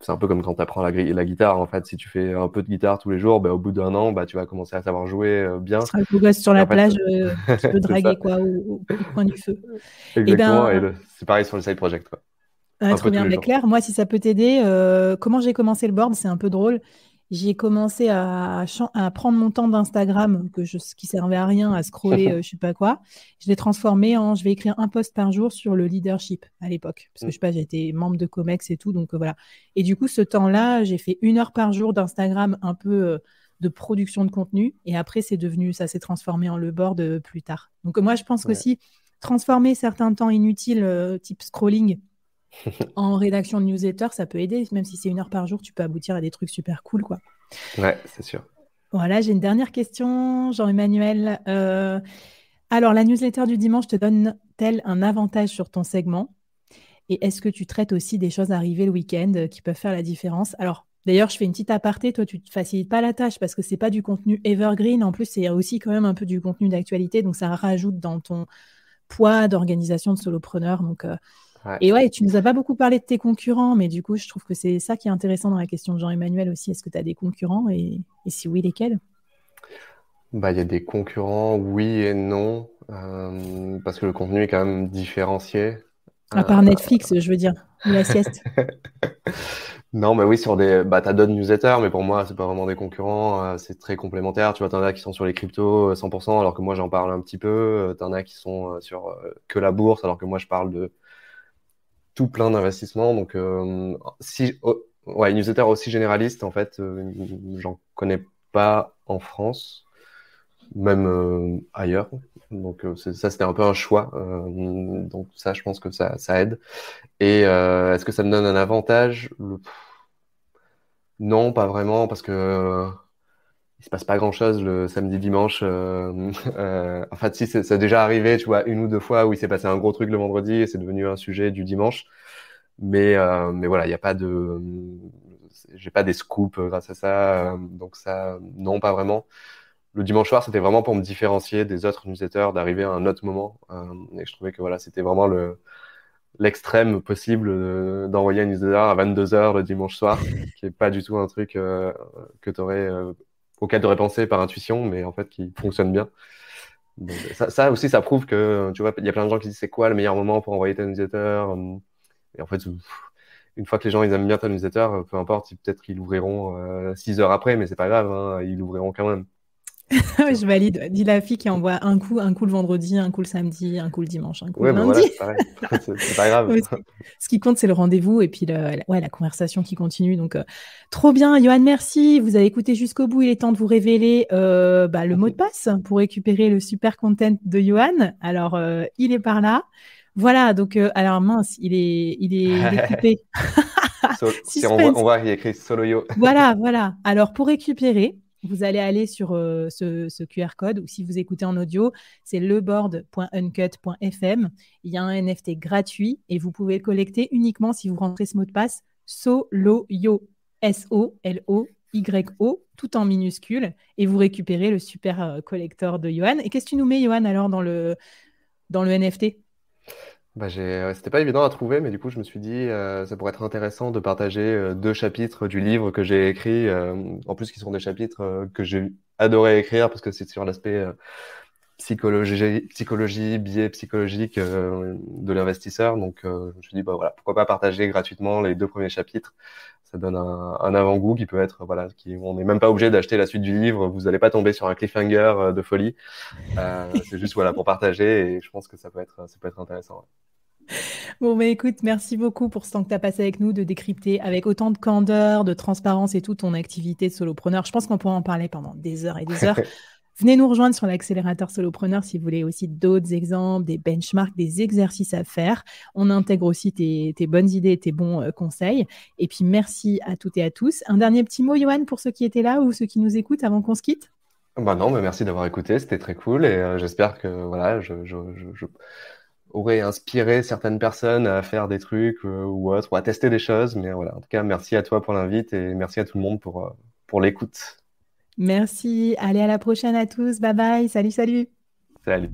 c'est un peu comme quand tu apprends la guitare. En fait, si tu fais un peu de guitare tous les jours, au bout d'un an, tu vas commencer à savoir jouer Tu bien. seras le beau gosse sur Et la en fait, plage qui peut c'est draguer ça. quoi, au coin du feu. Eh Exactement. Et ben, c'est pareil sur le side project, quoi. Un trop peu tous bien. les Mais jours. Claire, moi, si ça peut t'aider, comment j'ai commencé le board, c'est un peu drôle. J'ai commencé à prendre mon temps d'Instagram, qui servait à rien, à scroller, je sais pas quoi. Je l'ai transformé en, je vais écrire un post par jour sur le leadership à l'époque. Parce que je sais pas, j'étais membre de Comex et tout, donc voilà. Et du coup, ce temps-là, j'ai fait 1 heure par jour d'Instagram, un peu de production de contenu. Et après, ça s'est transformé en le board plus tard. Donc moi, je pense Ouais. qu'aussi, transformer certains temps inutiles, type scrolling, en rédaction de newsletter, ça peut aider. Même si c'est 1 heure par jour, tu peux aboutir à des trucs super cool, quoi. Ouais, c'est sûr. Voilà, j'ai une dernière question, Jean-Emmanuel. Alors, la newsletter du dimanche te donne-t-elle un avantage sur ton segment? Et est-ce que tu traites aussi des choses arrivées le week-end qui peuvent faire la différence? Alors, d'ailleurs, je fais une petite aparté. Toi, tu ne te facilites pas la tâche parce que c'est pas du contenu evergreen. En plus, c'est aussi quand même un peu du contenu d'actualité. Donc, ça rajoute dans ton poids d'organisation de solopreneur. Donc, Ouais. et ouais, tu nous as pas beaucoup parlé de tes concurrents, mais du coup, je trouve que c'est ça qui est intéressant dans la question de Jean-Emmanuel aussi. Est-ce que tu as des concurrents et si oui, lesquels? Il y a des concurrents, oui et non. parce que le contenu est quand même différencié. À part Netflix, je veux dire, ou la sieste. Non, mais oui, t'as d'autres newsletters, mais pour moi, c'est pas vraiment des concurrents, c'est très complémentaire. Tu vois, t'en as qui sont sur les cryptos 100%, alors que moi, j'en parle un petit peu. T'en as qui sont sur que la bourse, alors que moi, je parle de tout plein d'investissements. Donc, ouais, une newsletter aussi généraliste, en fait, j'en connais pas en France, même ailleurs. Donc, ça, c'était un peu un choix. Donc, ça, je pense que ça aide. Et est-ce que ça me donne un avantage? Non, pas vraiment, parce que il se passe pas grand-chose le samedi dimanche. En fait, si ça a déjà arrivé, tu vois, une ou deux fois où il s'est passé un gros truc le vendredi et c'est devenu un sujet du dimanche. Mais voilà, il y a pas j'ai pas des scoops grâce à ça. Donc ça, non, pas vraiment. Le dimanche soir, c'était vraiment pour me différencier des autres newsletters, d'arriver à un autre moment. Et je trouvais que voilà, c'était vraiment l'extrême possible d'envoyer une newsletter à 22 h le dimanche soir, qui est pas du tout un truc que auquel tu aurais pensé par intuition, mais en fait qui fonctionne bien. Donc, ça aussi, ça prouve que, tu vois, il y a plein de gens qui disent c'est quoi le meilleur moment pour envoyer ta newsletter. Et en fait, une fois que les gens ils aiment bien ta newsletter, peu importe, peut-être qu'ils l'ouvriront 6 heures après, mais c'est pas grave, hein, ils l'ouvriront quand même. Tu vois. Je valide. Dis la fille qui envoie un coup le vendredi, un coup le samedi, un coup le dimanche, un coup le Ouais, ben lundi. voilà, c'est pareil. C'est pas grave. Ouais, ce qui compte, c'est le rendez-vous et puis ouais, la conversation qui continue. Donc, trop bien, Johan, merci. Vous avez écouté jusqu'au bout. Il est temps de vous révéler le mot de passe pour récupérer le super content de Johan. Alors, il est par là. Voilà, donc, alors mince, il est coupé. Si Suspense. on voit, il y a écrit Solo Yo. Voilà, voilà. Alors, pour récupérer, vous allez aller sur ce QR code ou si vous écoutez en audio, c'est leboard.uncut.fm. Il y a un NFT gratuit et vous pouvez le collecter uniquement si vous rentrez ce mot de passe SOLOYO, SOLOYO, tout en minuscule, et vous récupérez le super collector de Johan. Et qu'est-ce que tu nous mets, Johan, alors dans le NFT? C'était pas évident à trouver, mais du coup, je me suis dit, ça pourrait être intéressant de partager 2 chapitres du livre que j'ai écrit, en plus qui sont des chapitres que j'ai adoré écrire parce que c'est sur l'aspect psychologie, biais psychologique de l'investisseur. Donc, je me suis dit, bah voilà, pourquoi pas partager gratuitement les 2 premiers chapitres. Ça donne un avant-goût qui peut être, voilà, on n'est même pas obligé d'acheter la suite du livre. Vous n'allez pas tomber sur un cliffhanger de folie. C'est juste, voilà, pour partager et je pense que ça peut être intéressant. Ouais. Bon, mais écoute, merci beaucoup pour ce temps que tu as passé avec nous, de décrypter avec autant de candeur, de transparence et tout ton activité de solopreneur. Je pense qu'on pourrait en parler pendant des heures et des heures. Venez nous rejoindre sur l'accélérateur solopreneur si vous voulez aussi d'autres exemples, des benchmarks, des exercices à faire. On intègre aussi tes bonnes idées et tes bons conseils. Et puis, merci à toutes et à tous. Un dernier petit mot, Johan, pour ceux qui étaient là ou ceux qui nous écoutent avant qu'on se quitte? Bah non, mais merci d'avoir écouté, c'était très cool et j'espère que voilà, je aurais inspiré certaines personnes à faire des trucs ou autres, ou à tester des choses. Mais voilà, en tout cas, merci à toi pour l'invite et merci à tout le monde pour l'écoute. Merci. Allez, à la prochaine à tous. Bye bye. Salut, salut. Salut.